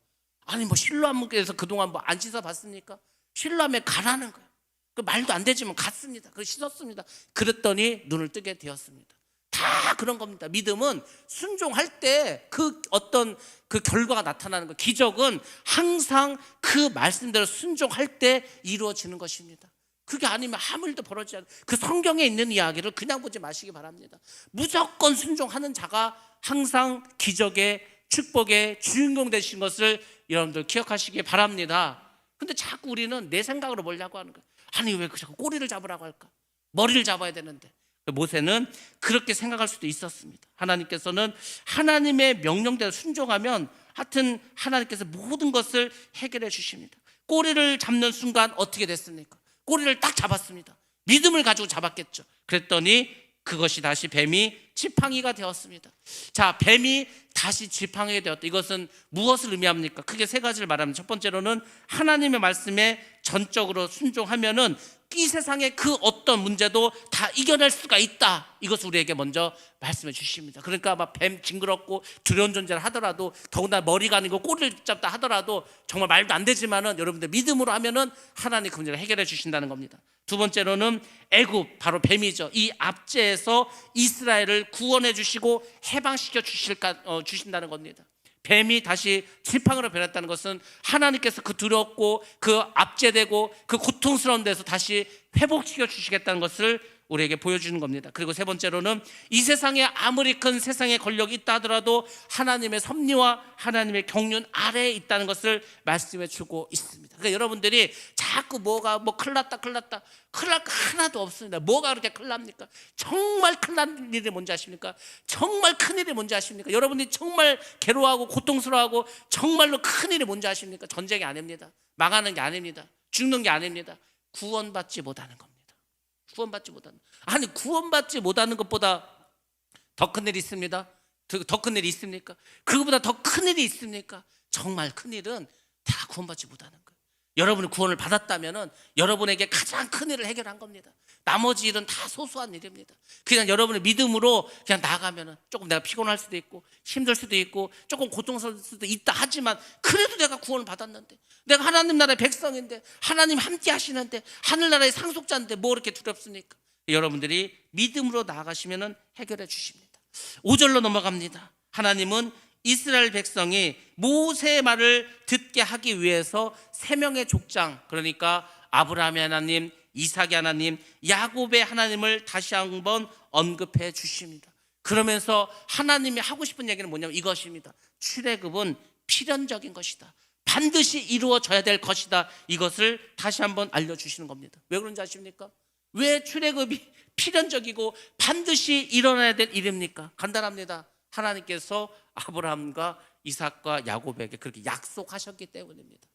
아니, 실로암에서 그동안 안 씻어봤습니까? 실로암에 가라는 거예요. 그 말도 안 되지만 갔습니다. 그 씻었습니다. 그랬더니 눈을 뜨게 되었습니다. 다 그런 겁니다. 믿음은 순종할 때 어떤 결과가 나타나는 거. 기적은 항상 그 말씀대로 순종할 때 이루어지는 것입니다. 그게 아니면 아무 일도 벌어지지 않아요. 그 성경에 있는 이야기를 그냥 보지 마시기 바랍니다. 무조건 순종하는 자가 항상 기적의, 축복의 주인공 되신 것을 여러분들 기억하시기 바랍니다. 근데 자꾸 우리는 내 생각으로 보려고 하는 거예요. 아니, 왜 자꾸 꼬리를 잡으라고 할까? 머리를 잡아야 되는데. 모세는 그렇게 생각할 수도 있었습니다. 하나님께서는 하나님의 명령대로 순종하면 하여튼 하나님께서 모든 것을 해결해 주십니다. 꼬리를 잡는 순간 어떻게 됐습니까? 꼬리를 딱 잡았습니다. 믿음을 가지고 잡았겠죠. 그랬더니 그것이 다시 뱀이 지팡이가 되었습니다. 자, 뱀이 다시 지팡이가 되었다. 이것은 무엇을 의미합니까? 크게 세 가지를 말합니다. 첫 번째로는 하나님의 말씀에 전적으로 순종하면은 이 세상의 그 어떤 문제도 다 이겨낼 수가 있다. 이것을 우리에게 먼저 말씀해 주십니다. 그러니까 막 뱀 징그럽고 두려운 존재를 하더라도, 더군다나 머리가 아니고 꼬리를 잡다 하더라도 정말 말도 안 되지만은 여러분들 믿음으로 하면은 하나님 그 문제를 해결해 주신다는 겁니다. 두 번째로는 애굽, 바로 뱀이죠. 이 압제에서 이스라엘을 구원해 주시고 해방시켜 주신다는 겁니다. 뱀이 다시 지팡이로 변했다는 것은 하나님께서 그 두렵고 그 압제되고 그 고통스러운 데서 다시 회복시켜 주시겠다는 것을 우리에게 보여주는 겁니다. 그리고 세 번째로는 이 세상에 아무리 큰 세상의 권력이 있다 하더라도 하나님의 섭리와 하나님의 경륜 아래에 있다는 것을 말씀해 주고 있습니다. 그러니까 여러분들이 자꾸 큰일 났다 큰일 날 거 하나도 없습니다. 뭐가 그렇게 큰일 납니까? 정말 큰일 난 일이 뭔지 아십니까? 정말 큰 일이 뭔지 아십니까? 여러분들이 정말 괴로워하고 고통스러워하고 정말로 큰 일이 뭔지 아십니까? 전쟁이 아닙니다. 망하는 게 아닙니다. 죽는 게 아닙니다. 구원받지 못하는 겁니다. 구원받지 못하는 것보다 더 큰 일이 있습니다. 더 큰 일이 있습니까? 그거보다 더 큰 일이 있습니까? 정말 큰 일은 다 구원받지 못하는 거예요. 여러분이 구원을 받았다면은 여러분에게 가장 큰 일을 해결한 겁니다. 나머지 일은 다 소소한 일입니다. 그냥 여러분의 믿음으로 그냥 나가면은 조금 내가 피곤할 수도 있고 힘들 수도 있고 조금 고통스러울 수도 있다 하지만 그래도 내가 구원을 받았는데, 내가 하나님 나라의 백성인데, 하나님 함께 하시는데, 하늘나라의 상속자인데 뭐 이렇게 두렵습니까? 여러분들이 믿음으로 나아가시면은 해결해 주십니다. 5절로 넘어갑니다. 하나님은 이스라엘 백성이 모세의 말을 듣게 하기 위해서 세 명의 족장, 그러니까 아브라함의 하나님, 이삭의 하나님, 야곱의 하나님을 다시 한번 언급해 주십니다. 그러면서 하나님이 하고 싶은 얘기는 뭐냐면 이것입니다. 출애굽은 필연적인 것이다. 반드시 이루어져야 될 것이다. 이것을 다시 한번 알려주시는 겁니다. 왜 그런지 아십니까? 왜 출애굽이 필연적이고 반드시 일어나야 될 일입니까? 간단합니다. 하나님께서 아브라함과 이삭과 야곱에게 그렇게 약속하셨기 때문입니다.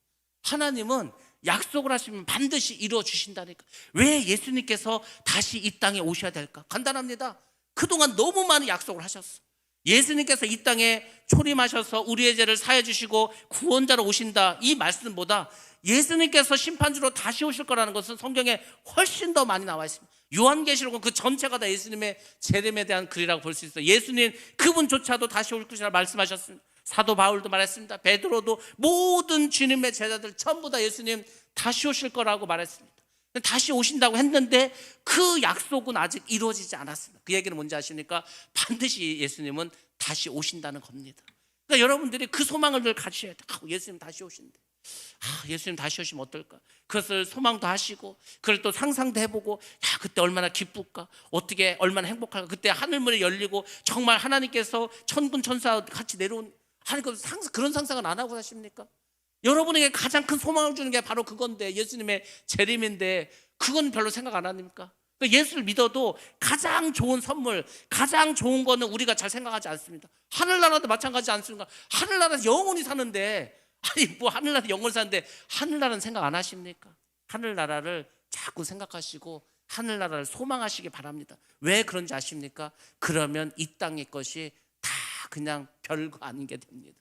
하나님은 약속을 하시면 반드시 이루어 주신다니까. 왜 예수님께서 다시 이 땅에 오셔야 될까? 간단합니다. 그동안 너무 많은 약속을 하셨어. 예수님께서 이 땅에 초림하셔서 우리의 죄를 사해 주시고 구원자로 오신다, 이 말씀보다 예수님께서 심판주로 다시 오실 거라는 것은 성경에 훨씬 더 많이 나와 있습니다. 요한계시록은 그 전체가 다 예수님의 재림에 대한 글이라고 볼 수 있어요. 예수님 그분조차도 다시 올 것이라 말씀하셨습니다. 사도 바울도 말했습니다. 베드로도 모든 주님의 제자들 전부 다 예수님 다시 오실 거라고 말했습니다. 다시 오신다고 했는데 그 약속은 아직 이루어지지 않았습니다. 그 얘기는 뭔지 아십니까? 반드시 예수님은 다시 오신다는 겁니다. 그러니까 여러분들이 그 소망을 늘 가지셔야 돼요. 예수님 다시 오신대. 예수님 다시 오시면 어떨까? 그것을 소망도 하시고 그걸 또 상상도 해보고, 그때 얼마나 기쁠까? 어떻게 얼마나 행복할까? 그때 하늘문이 열리고 정말 하나님께서 천군 천사 같이 내려온, 그런 상상은 안 하고 사십니까? 여러분에게 가장 큰 소망을 주는 게 바로 그건데, 예수님의 재림인데 그건 별로 생각 안 합니까? 그러니까 예수를 믿어도 가장 좋은 선물, 가장 좋은 거는 우리가 잘 생각하지 않습니다. 하늘나라도 마찬가지지 않습니까? 하늘나라에서 영원히 사는데, 하늘나라 영원히 사는데 하늘나라는 생각 안 하십니까? 하늘나라를 자꾸 생각하시고 하늘나라를 소망하시기 바랍니다. 왜 그런지 아십니까? 그러면 이 땅의 것이 다 그냥 별거 아닌 게 됩니다.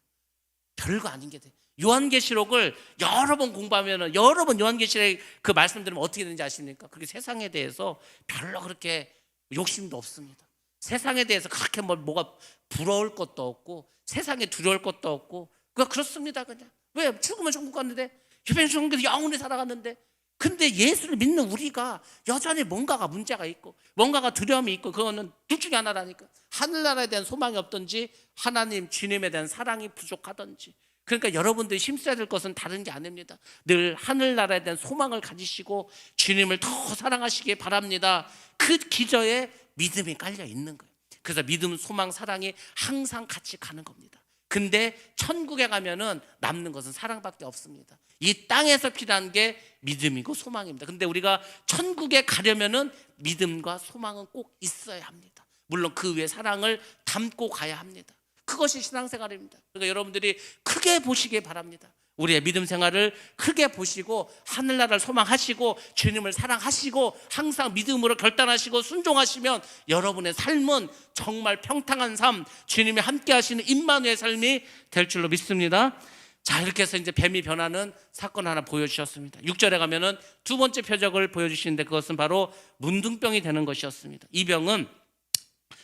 별거 아닌 게 돼. 요한계시록을 여러 번 공부하면, 여러 번 요한계시록 그 말씀 들으면 어떻게 되는지 아십니까? 그렇게 세상에 대해서 별로 그렇게 욕심도 없습니다. 세상에 대해서 그렇게 뭐가 부러울 것도 없고 세상에 두려울 것도 없고, 그렇습니다. 그냥 왜 죽으면 천국 갔는데, 주변 천국에서 영원히 살아갔는데, 근데 예수를 믿는 우리가 여전히 뭔가가 문제가 있고 뭔가가 두려움이 있고, 그거는 둘 중에 하나라니까. 하늘나라에 대한 소망이 없든지 하나님 주님에 대한 사랑이 부족하든지. 그러니까 여러분들이 힘써야 될 것은 다른 게 아닙니다. 늘 하늘나라에 대한 소망을 가지시고 주님을 더 사랑하시기 바랍니다. 그 기저에 믿음이 깔려 있는 거예요. 그래서 믿음, 소망, 사랑이 항상 같이 가는 겁니다. 근데 천국에 가면은 남는 것은 사랑밖에 없습니다. 이 땅에서 필요한 게 믿음이고 소망입니다. 근데 우리가 천국에 가려면은 믿음과 소망은 꼭 있어야 합니다. 물론 그 위에 사랑을 담고 가야 합니다. 그것이 신앙생활입니다. 그러니까 여러분들이 크게 보시기 바랍니다. 우리의 믿음 생활을 크게 보시고 하늘나라를 소망하시고 주님을 사랑하시고 항상 믿음으로 결단하시고 순종하시면 여러분의 삶은 정말 평탄한 삶, 주님이 함께 하시는 임마누엘 삶이 될 줄로 믿습니다. 자, 이렇게 해서 이제 뱀이 변하는 사건 하나 보여주셨습니다. 6절에 가면은 두 번째 표적을 보여주시는데, 그것은 바로 문둥병이 되는 것이었습니다. 이 병은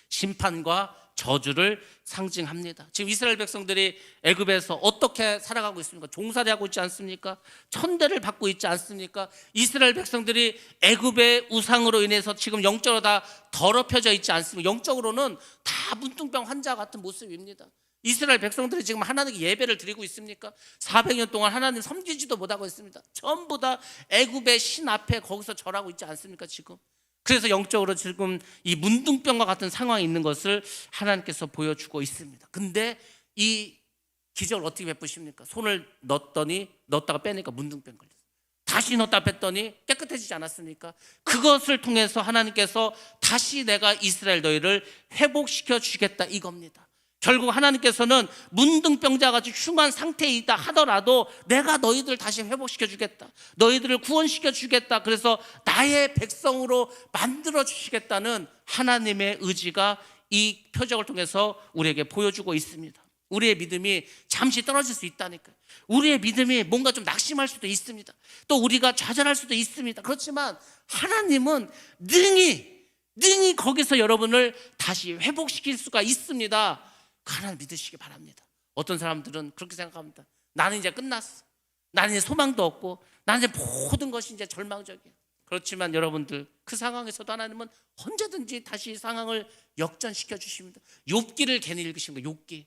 심판과 저주를 상징합니다. 지금 이스라엘 백성들이 애굽에서 어떻게 살아가고 있습니까? 종살이 하고 있지 않습니까? 천대를 받고 있지 않습니까? 이스라엘 백성들이 애굽의 우상으로 인해서 지금 영적으로 다 더럽혀져 있지 않습니까? 영적으로는 다 문둥병 환자 같은 모습입니다. 이스라엘 백성들이 지금 하나님께 예배를 드리고 있습니까? 400년 동안 하나님 섬기지도 못하고 있습니다. 전부 다 애굽의 신 앞에 거기서 절하고 있지 않습니까 지금? 그래서 영적으로 지금 이 문둥병과 같은 상황이 있는 것을 하나님께서 보여주고 있습니다. 근데 이 기적을 어떻게 베푸십니까? 손을 넣었다가 빼니까 문둥병 걸렸어요. 다시 넣었다 뺐더니 깨끗해지지 않았습니까? 그것을 통해서 하나님께서 다시 내가 이스라엘 너희를 회복시켜 주겠다 이겁니다. 결국 하나님께서는 문둥병자같이 흉한 상태에 있다 하더라도 내가 너희들 다시 회복시켜 주겠다, 너희들을 구원시켜 주겠다, 그래서 나의 백성으로 만들어 주시겠다는 하나님의 의지가 이 표적을 통해서 우리에게 보여주고 있습니다. 우리의 믿음이 잠시 떨어질 수 있다니까요. 우리의 믿음이 뭔가 좀 낙심할 수도 있습니다. 또 우리가 좌절할 수도 있습니다. 그렇지만 하나님은 능히 거기서 여러분을 다시 회복시킬 수가 있습니다. 하나님 믿으시기 바랍니다. 어떤 사람들은 그렇게 생각합니다. 나는 이제 끝났어. 나는 이제 소망도 없고 나는 이제 모든 것이 이제 절망적이야. 그렇지만 여러분들, 그 상황에서도 하나님은 언제든지 다시 상황을 역전시켜 주십니다. 욥기를 괜히 읽으신 거예요. 욥기.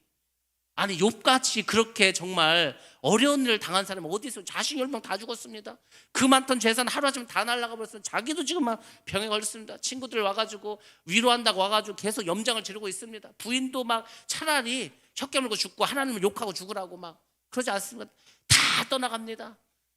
아니, 욥같이 그렇게 정말 어려운 일을 당한 사람이 어디 있어요? 자식 10명 다 죽었습니다. 그 많던 재산 하루아침에 다 날아가 버렸어요. 자기도 지금 막 병에 걸렸습니다. 친구들 와가지고 위로한다고 와가지고 계속 염장을 지르고 있습니다. 부인도 막 차라리 혀 깨물고 죽고 하나님을 욕하고 죽으라고 막 그러지 않습니까? 다 떠나갑니다.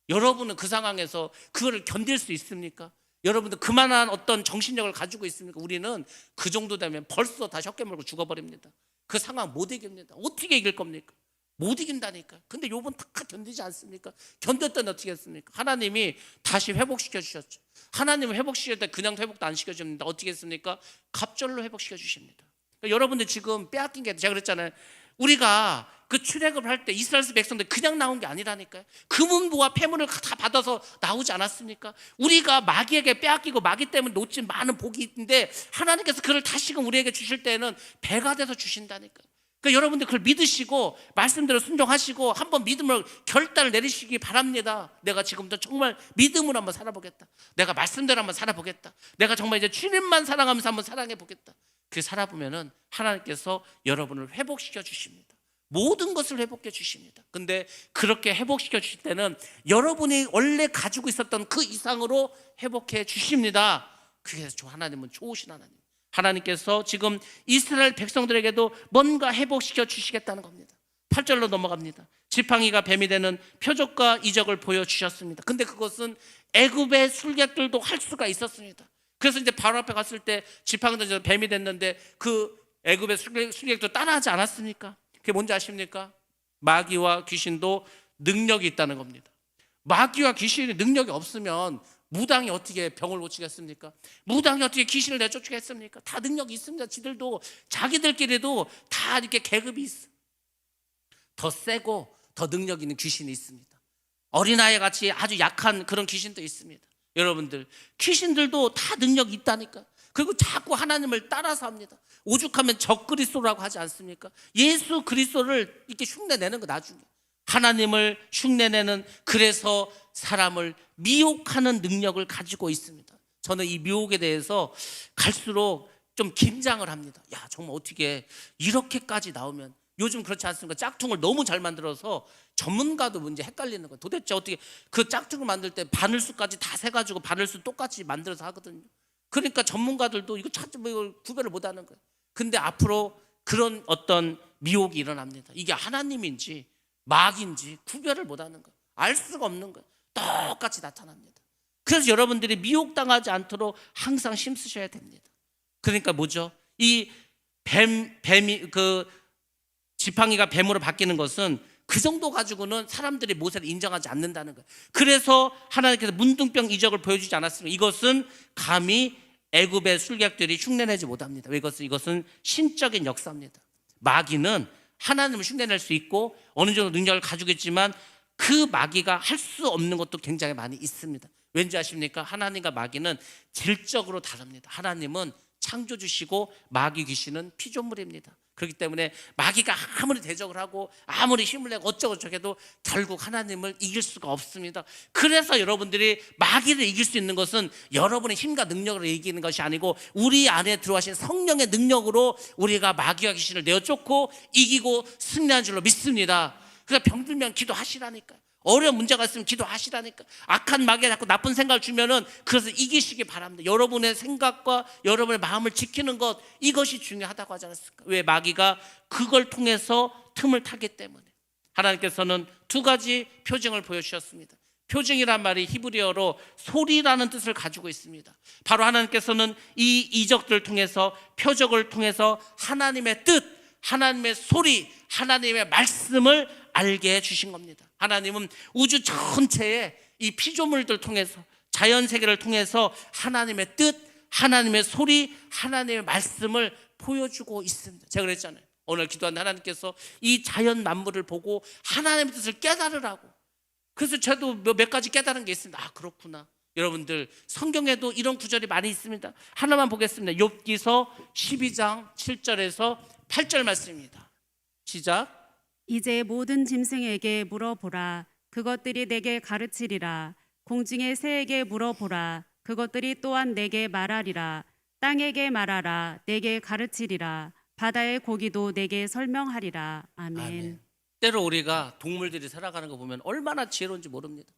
여러분은 그 상황에서 그거를 견딜 수 있습니까? 여러분들 그만한 어떤 정신력을 가지고 있습니까? 우리는 그 정도 되면 벌써 다 셔게 물고 죽어버립니다. 그 상황 못 이깁니다. 어떻게 이길 겁니까? 못 이긴다니까. 근데 요번 다 견디지 않습니까? 견뎠더니 어떻게 했습니까? 하나님이 다시 회복시켜 주셨죠. 하나님은 회복시킬 때 그냥 회복도 안 시켜줍니다. 어떻게 했습니까? 갑절로 회복시켜 주십니다. 그러니까 여러분들 지금 빼앗긴 게, 제가 그랬잖아요. 우리가 그 출애굽을 할 때 이스라엘 백성들 그냥 나온 게 아니라니까요. 금은보와 폐물을 다 받아서 나오지 않았습니까? 우리가 마귀에게 빼앗기고 마귀 때문에 놓친 많은 복이 있는데 하나님께서 그를 다시금 우리에게 주실 때는 배가 돼서 주신다니까요. 그러니까 여러분들 그걸 믿으시고 말씀대로 순종하시고 한번 믿음을 결단을 내리시기 바랍니다. 내가 지금부터 정말 믿음으로 한번 살아보겠다. 내가 말씀대로 한번 살아보겠다. 내가 정말 이제 주님만 사랑하면서 한번 사랑해 보겠다. 그 살아보면은 하나님께서 여러분을 회복시켜 주십니다. 모든 것을 회복해 주십니다. 근데 그렇게 회복시켜 주실 때는 여러분이 원래 가지고 있었던 그 이상으로 회복해 주십니다. 그래서 하나님은 좋으신 하나님. 하나님께서 지금 이스라엘 백성들에게도 뭔가 회복시켜 주시겠다는 겁니다. 8절로 넘어갑니다. 지팡이가 뱀이 되는 표적과 이적을 보여주셨습니다. 근데 그것은 애굽의 술객들도 할 수가 있었습니다. 그래서 이제 바로 앞에 갔을 때 지팡이 던져서 뱀이 됐는데 그 애굽의 술객도 따라하지 않았습니까? 그게 뭔지 아십니까? 마귀와 귀신도 능력이 있다는 겁니다. 마귀와 귀신이 능력이 없으면 무당이 어떻게 병을 고치겠습니까? 무당이 어떻게 귀신을 내쫓겠습니까? 다 능력이 있습니다. 지들도 자기들끼리도 다 이렇게 계급이 있어. 더 세고 더 능력 있는 귀신이 있습니다. 어린아이 같이 아주 약한 그런 귀신도 있습니다. 여러분들 귀신들도 다 능력이 있다니까. 그리고 자꾸 하나님을 따라서 합니다. 오죽하면 적그리스도라고 하지 않습니까? 예수 그리스도를 이렇게 흉내내는 거 나중에. 하나님을 흉내내는, 그래서 사람을 미혹하는 능력을 가지고 있습니다. 저는 이 미혹에 대해서 갈수록 좀 긴장을 합니다. 야, 정말 어떻게 이렇게까지 나오면, 요즘 그렇지 않습니까? 짝퉁을 너무 잘 만들어서 전문가도 문제 헷갈리는 거예요. 도대체 어떻게 그 짝퉁을 만들 때 바늘수까지 다 세가지고 바늘수 똑같이 만들어서 하거든요. 그러니까 전문가들도 이거 구별을 못하는 거예요. 근데 앞으로 그런 어떤 미혹이 일어납니다. 이게 하나님인지 마귀인지 구별을 못하는 거예요. 알 수가 없는 거예요. 똑같이 나타납니다. 그래서 여러분들이 미혹당하지 않도록 항상 힘쓰셔야 됩니다. 그러니까 뭐죠? 이 뱀이 그 지팡이가 뱀으로 바뀌는 것은 그 정도 가지고는 사람들이 모세를 인정하지 않는다는 거예요. 그래서 하나님께서 문둥병 이적을 보여주지 않았습니다. 이것은 감히 애굽의 술객들이 흉내내지 못합니다. 왜? 이것은 신적인 역사입니다. 마귀는 하나님을 흉내낼 수 있고 어느 정도 능력을 가지고 있지만 그 마귀가 할 수 없는 것도 굉장히 많이 있습니다. 왠지 아십니까? 하나님과 마귀는 질적으로 다릅니다. 하나님은 창조주시고 마귀 귀신은 피조물입니다. 그렇기 때문에 마귀가 아무리 대적을 하고 아무리 힘을 내고 어쩌고저쩌고 해도 결국 하나님을 이길 수가 없습니다. 그래서 여러분들이 마귀를 이길 수 있는 것은 여러분의 힘과 능력으로 이기는 것이 아니고 우리 안에 들어가신 성령의 능력으로 우리가 마귀와 귀신을 내어쫓고 이기고 승리한 줄로 믿습니다. 그래서 병들면 기도하시라니까요. 어려운 문제가 있으면 기도하시라니까. 악한 마귀가 자꾸 나쁜 생각을 주면은 그것을 이기시기 바랍니다. 여러분의 생각과 여러분의 마음을 지키는 것, 이것이 중요하다고 하지 않았을까? 왜? 마귀가 그걸 통해서 틈을 타기 때문에. 하나님께서는 두 가지 표징을 보여주셨습니다. 표징이란 말이 히브리어로 소리라는 뜻을 가지고 있습니다. 바로 하나님께서는 이 이적들을 통해서, 표적을 통해서 하나님의 뜻, 하나님의 소리, 하나님의 말씀을 알게 해주신 겁니다. 하나님은 우주 전체에 이 피조물들 통해서, 자연 세계를 통해서 하나님의 뜻, 하나님의 소리, 하나님의 말씀을 보여주고 있습니다. 제가 그랬잖아요. 오늘 기도한 하나님께서 이 자연 만물을 보고 하나님의 뜻을 깨달으라고. 그래서 저도 몇 가지 깨달은 게 있습니다. 아, 그렇구나. 여러분들 성경에도 이런 구절이 많이 있습니다. 하나만 보겠습니다. 욥기서 12장 7절에서 8절 말씀입니다. 시작. 이제 모든 짐승에게 물어보라. 그것들이 내게 가르치리라. 공중의 새에게 물어보라. 그것들이 또한 내게 말하리라. 땅에게 말하라. 내게 가르치리라. 바다의 고기도 내게 설명하리라. 아멘. 아멘. 때로 우리가 동물들이 살아가는 거 보면 얼마나 지혜로운지 모릅니다.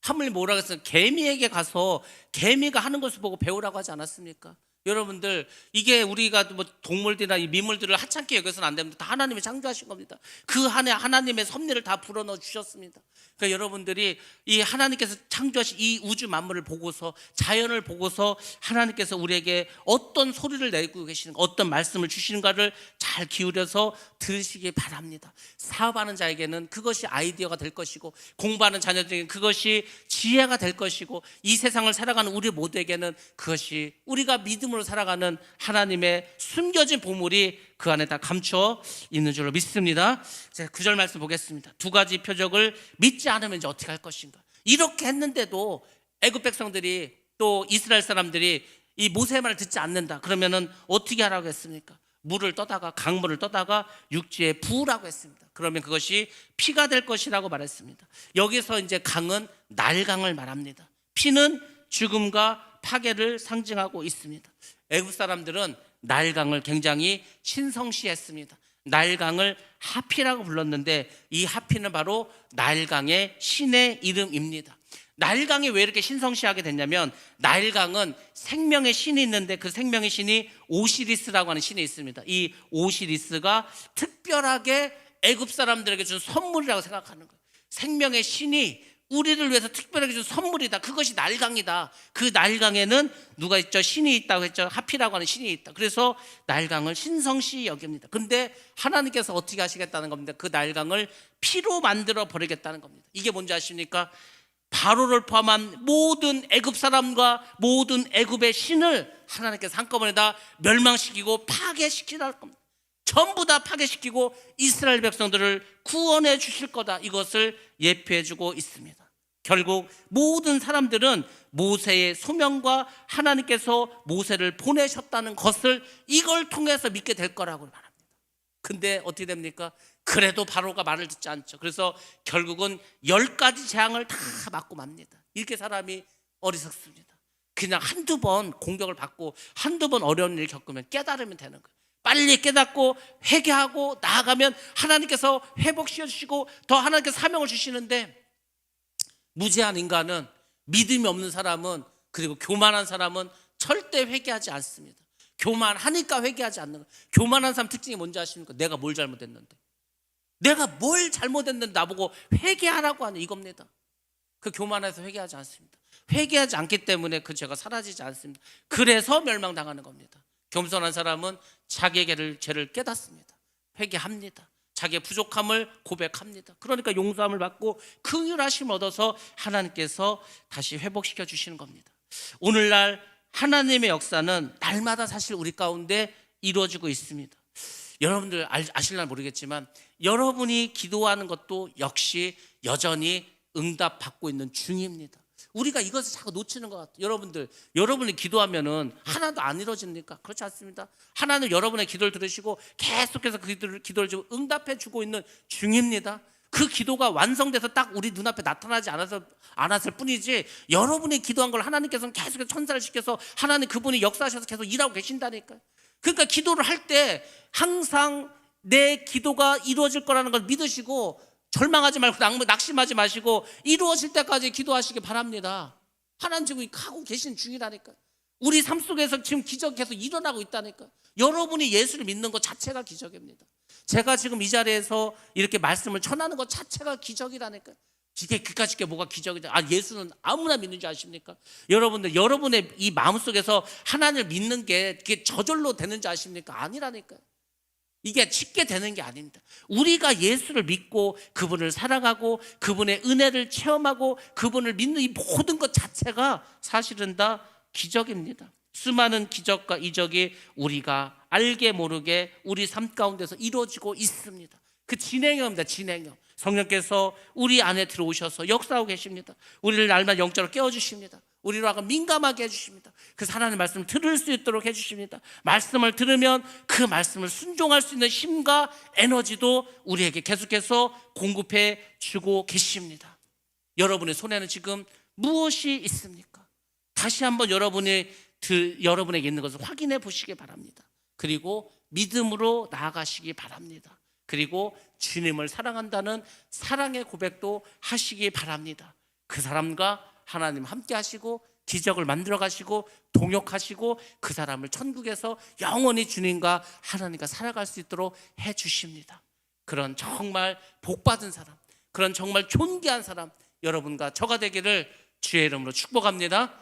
하물며 뭐라고 했어요? 개미에게 가서 개미가 하는 것을 보고 배우라고 하지 않았습니까? 여러분들 이게 우리가 뭐 동물들이나 이 미물들을 하찮게 여겨서는 안 됩니다. 다 하나님이 창조하신 겁니다. 그 안에 하나님의 섭리를 다 불어넣어 주셨습니다. 그러니까 여러분들이 이 하나님께서 창조하신 이 우주 만물을 보고서, 자연을 보고서 하나님께서 우리에게 어떤 소리를 내고 계시는가, 어떤 말씀을 주시는가를 잘 기울여서 들으시기 바랍니다. 사업하는 자에게는 그것이 아이디어가 될 것이고, 공부하는 자녀들에게는 그것이 지혜가 될 것이고, 이 세상을 살아가는 우리 모두에게는 그것이 우리가 믿음으로 살아가는 하나님의 숨겨진 보물이 그 안에 다 감춰 있는 줄로 믿습니다. 제가 9절 말씀 보겠습니다. 두 가지 표적을 믿지 않으면 이제 어떻게 할 것인가. 이렇게 했는데도 애굽 백성들이, 또 이스라엘 사람들이 이 모세의 말을 듣지 않는다. 그러면은 어떻게 하라고 했습니까? 물을 떠다가, 강물을 떠다가 육지에 부으라고 했습니다. 그러면 그것이 피가 될 것이라고 말했습니다. 여기서 이제 강은 날강을 말합니다. 피는 죽음과 파괴를 상징하고 있습니다. 애굽 사람들은 날강을 굉장히 신성시했습니다. 날강을 하피라고 불렀는데, 이 하피는 바로 날강의 신의 이름입니다. 나일강이 왜 이렇게 신성시하게 됐냐면, 나일강은 생명의 신이 있는데 그 생명의 신이 오시리스라고 하는 신이 있습니다. 이 오시리스가 특별하게 애굽 사람들에게 준 선물이라고 생각하는 거예요. 생명의 신이 우리를 위해서 특별하게 준 선물이다. 그것이 나일강이다. 그 나일강에는 누가 있죠? 신이 있다고 했죠. 하피라고 하는 신이 있다. 그래서 나일강을 신성시 여깁니다. 근데 하나님께서 어떻게 하시겠다는 겁니다. 그 나일강을 피로 만들어 버리겠다는 겁니다. 이게 뭔지 아십니까? 바로를 포함한 모든 애굽 사람과 모든 애굽의 신을 하나님께서 한꺼번에 다 멸망시키고 파괴시키라는 겁니다. 전부 다 파괴시키고 이스라엘 백성들을 구원해 주실 거다. 이것을 예표해 주고 있습니다. 결국 모든 사람들은 모세의 소명과 하나님께서 모세를 보내셨다는 것을 이걸 통해서 믿게 될 거라고 말합니다. 근데 어떻게 됩니까? 그래도 바로가 말을 듣지 않죠. 그래서 결국은 10가지 재앙을 다 맞고 맙니다. 이렇게 사람이 어리석습니다. 그냥 한두 번 공격을 받고 한두 번 어려운 일을 겪으면 깨달으면 되는 거예요. 빨리 깨닫고 회개하고 나아가면 하나님께서 회복시켜 주시고 더 하나님께서 사명을 주시는데, 무지한 인간은, 믿음이 없는 사람은, 그리고 교만한 사람은 절대 회개하지 않습니다. 교만하니까 회개하지 않는 거예요. 교만한 사람 특징이 뭔지 아십니까? 내가 뭘 잘못했는데, 내가 뭘 잘못했는데 나보고 회개하라고 하는 이겁니다. 그 교만해서 회개하지 않습니다. 회개하지 않기 때문에 그 죄가 사라지지 않습니다. 그래서 멸망당하는 겁니다. 겸손한 사람은 자기의 죄를 깨닫습니다. 회개합니다. 자기의 부족함을 고백합니다. 그러니까 용서함을 받고 긍휼하심을 얻어서 하나님께서 다시 회복시켜 주시는 겁니다. 오늘날 하나님의 역사는 날마다 사실 우리 가운데 이루어지고 있습니다. 여러분들 아실나 모르겠지만 여러분이 기도하는 것도 역시 여전히 응답받고 있는 중입니다. 우리가 이것을 자꾸 놓치는 것 같아요. 여러분이 기도하면은 하나도 안 이루어집니까? 그렇지 않습니다. 하나님 여러분의 기도를 들으시고 계속해서 그 기도를 주고 응답해 주고 있는 중입니다. 그 기도가 완성돼서 딱 우리 눈앞에 나타나지 않았을 뿐이지, 여러분이 기도한 걸 하나님께서는 계속해서 천사를 시켜서 하나님 그분이 역사하셔서 계속 일하고 계신다니까요. 그러니까 기도를 할 때 항상 내 기도가 이루어질 거라는 걸 믿으시고 절망하지 말고 낙심하지 마시고 이루어질 때까지 기도하시기 바랍니다. 하나님 지금 하고 계신 중이라니까요. 우리 삶 속에서 지금 기적이 계속 일어나고 있다니까요. 여러분이 예수를 믿는 것 자체가 기적입니다. 제가 지금 이 자리에서 이렇게 말씀을 전하는 것 자체가 기적이라니까요. 이게 그까짓 게 뭐가 기적이다. 예수는 아무나 믿는 줄 아십니까? 여러분들, 여러분의 이 마음속에서 하나님을 믿는 게 그게 저절로 되는 줄 아십니까? 아니라니까요. 이게 쉽게 되는 게 아닙니다. 우리가 예수를 믿고 그분을 사랑하고 그분의 은혜를 체험하고 그분을 믿는 이 모든 것 자체가 사실은 다 기적입니다. 수많은 기적과 이적이 우리가 알게 모르게 우리 삶 가운데서 이루어지고 있습니다. 그 진행형입니다. 진행형. 성령께서 우리 안에 들어오셔서 역사하고 계십니다. 우리를 날마다 영적으로 깨워주십니다. 우리로 하여금 민감하게 해주십니다. 그 하나님의 말씀을 들을 수 있도록 해주십니다. 말씀을 들으면 그 말씀을 순종할 수 있는 힘과 에너지도 우리에게 계속해서 공급해 주고 계십니다. 여러분의 손에는 지금 무엇이 있습니까? 다시 한번 여러분에게 있는 것을 확인해 보시기 바랍니다. 그리고 믿음으로 나아가시기 바랍니다. 그리고 주님을 사랑한다는 사랑의 고백도 하시기 바랍니다. 그 사람과 하나님 함께 하시고 기적을 만들어 가시고 동역하시고 그 사람을 천국에서 영원히 주님과 하나님과 살아갈 수 있도록 해 주십니다. 그런 정말 복받은 사람, 그런 정말 존귀한 사람 여러분과 저가 되기를 주의 이름으로 축복합니다.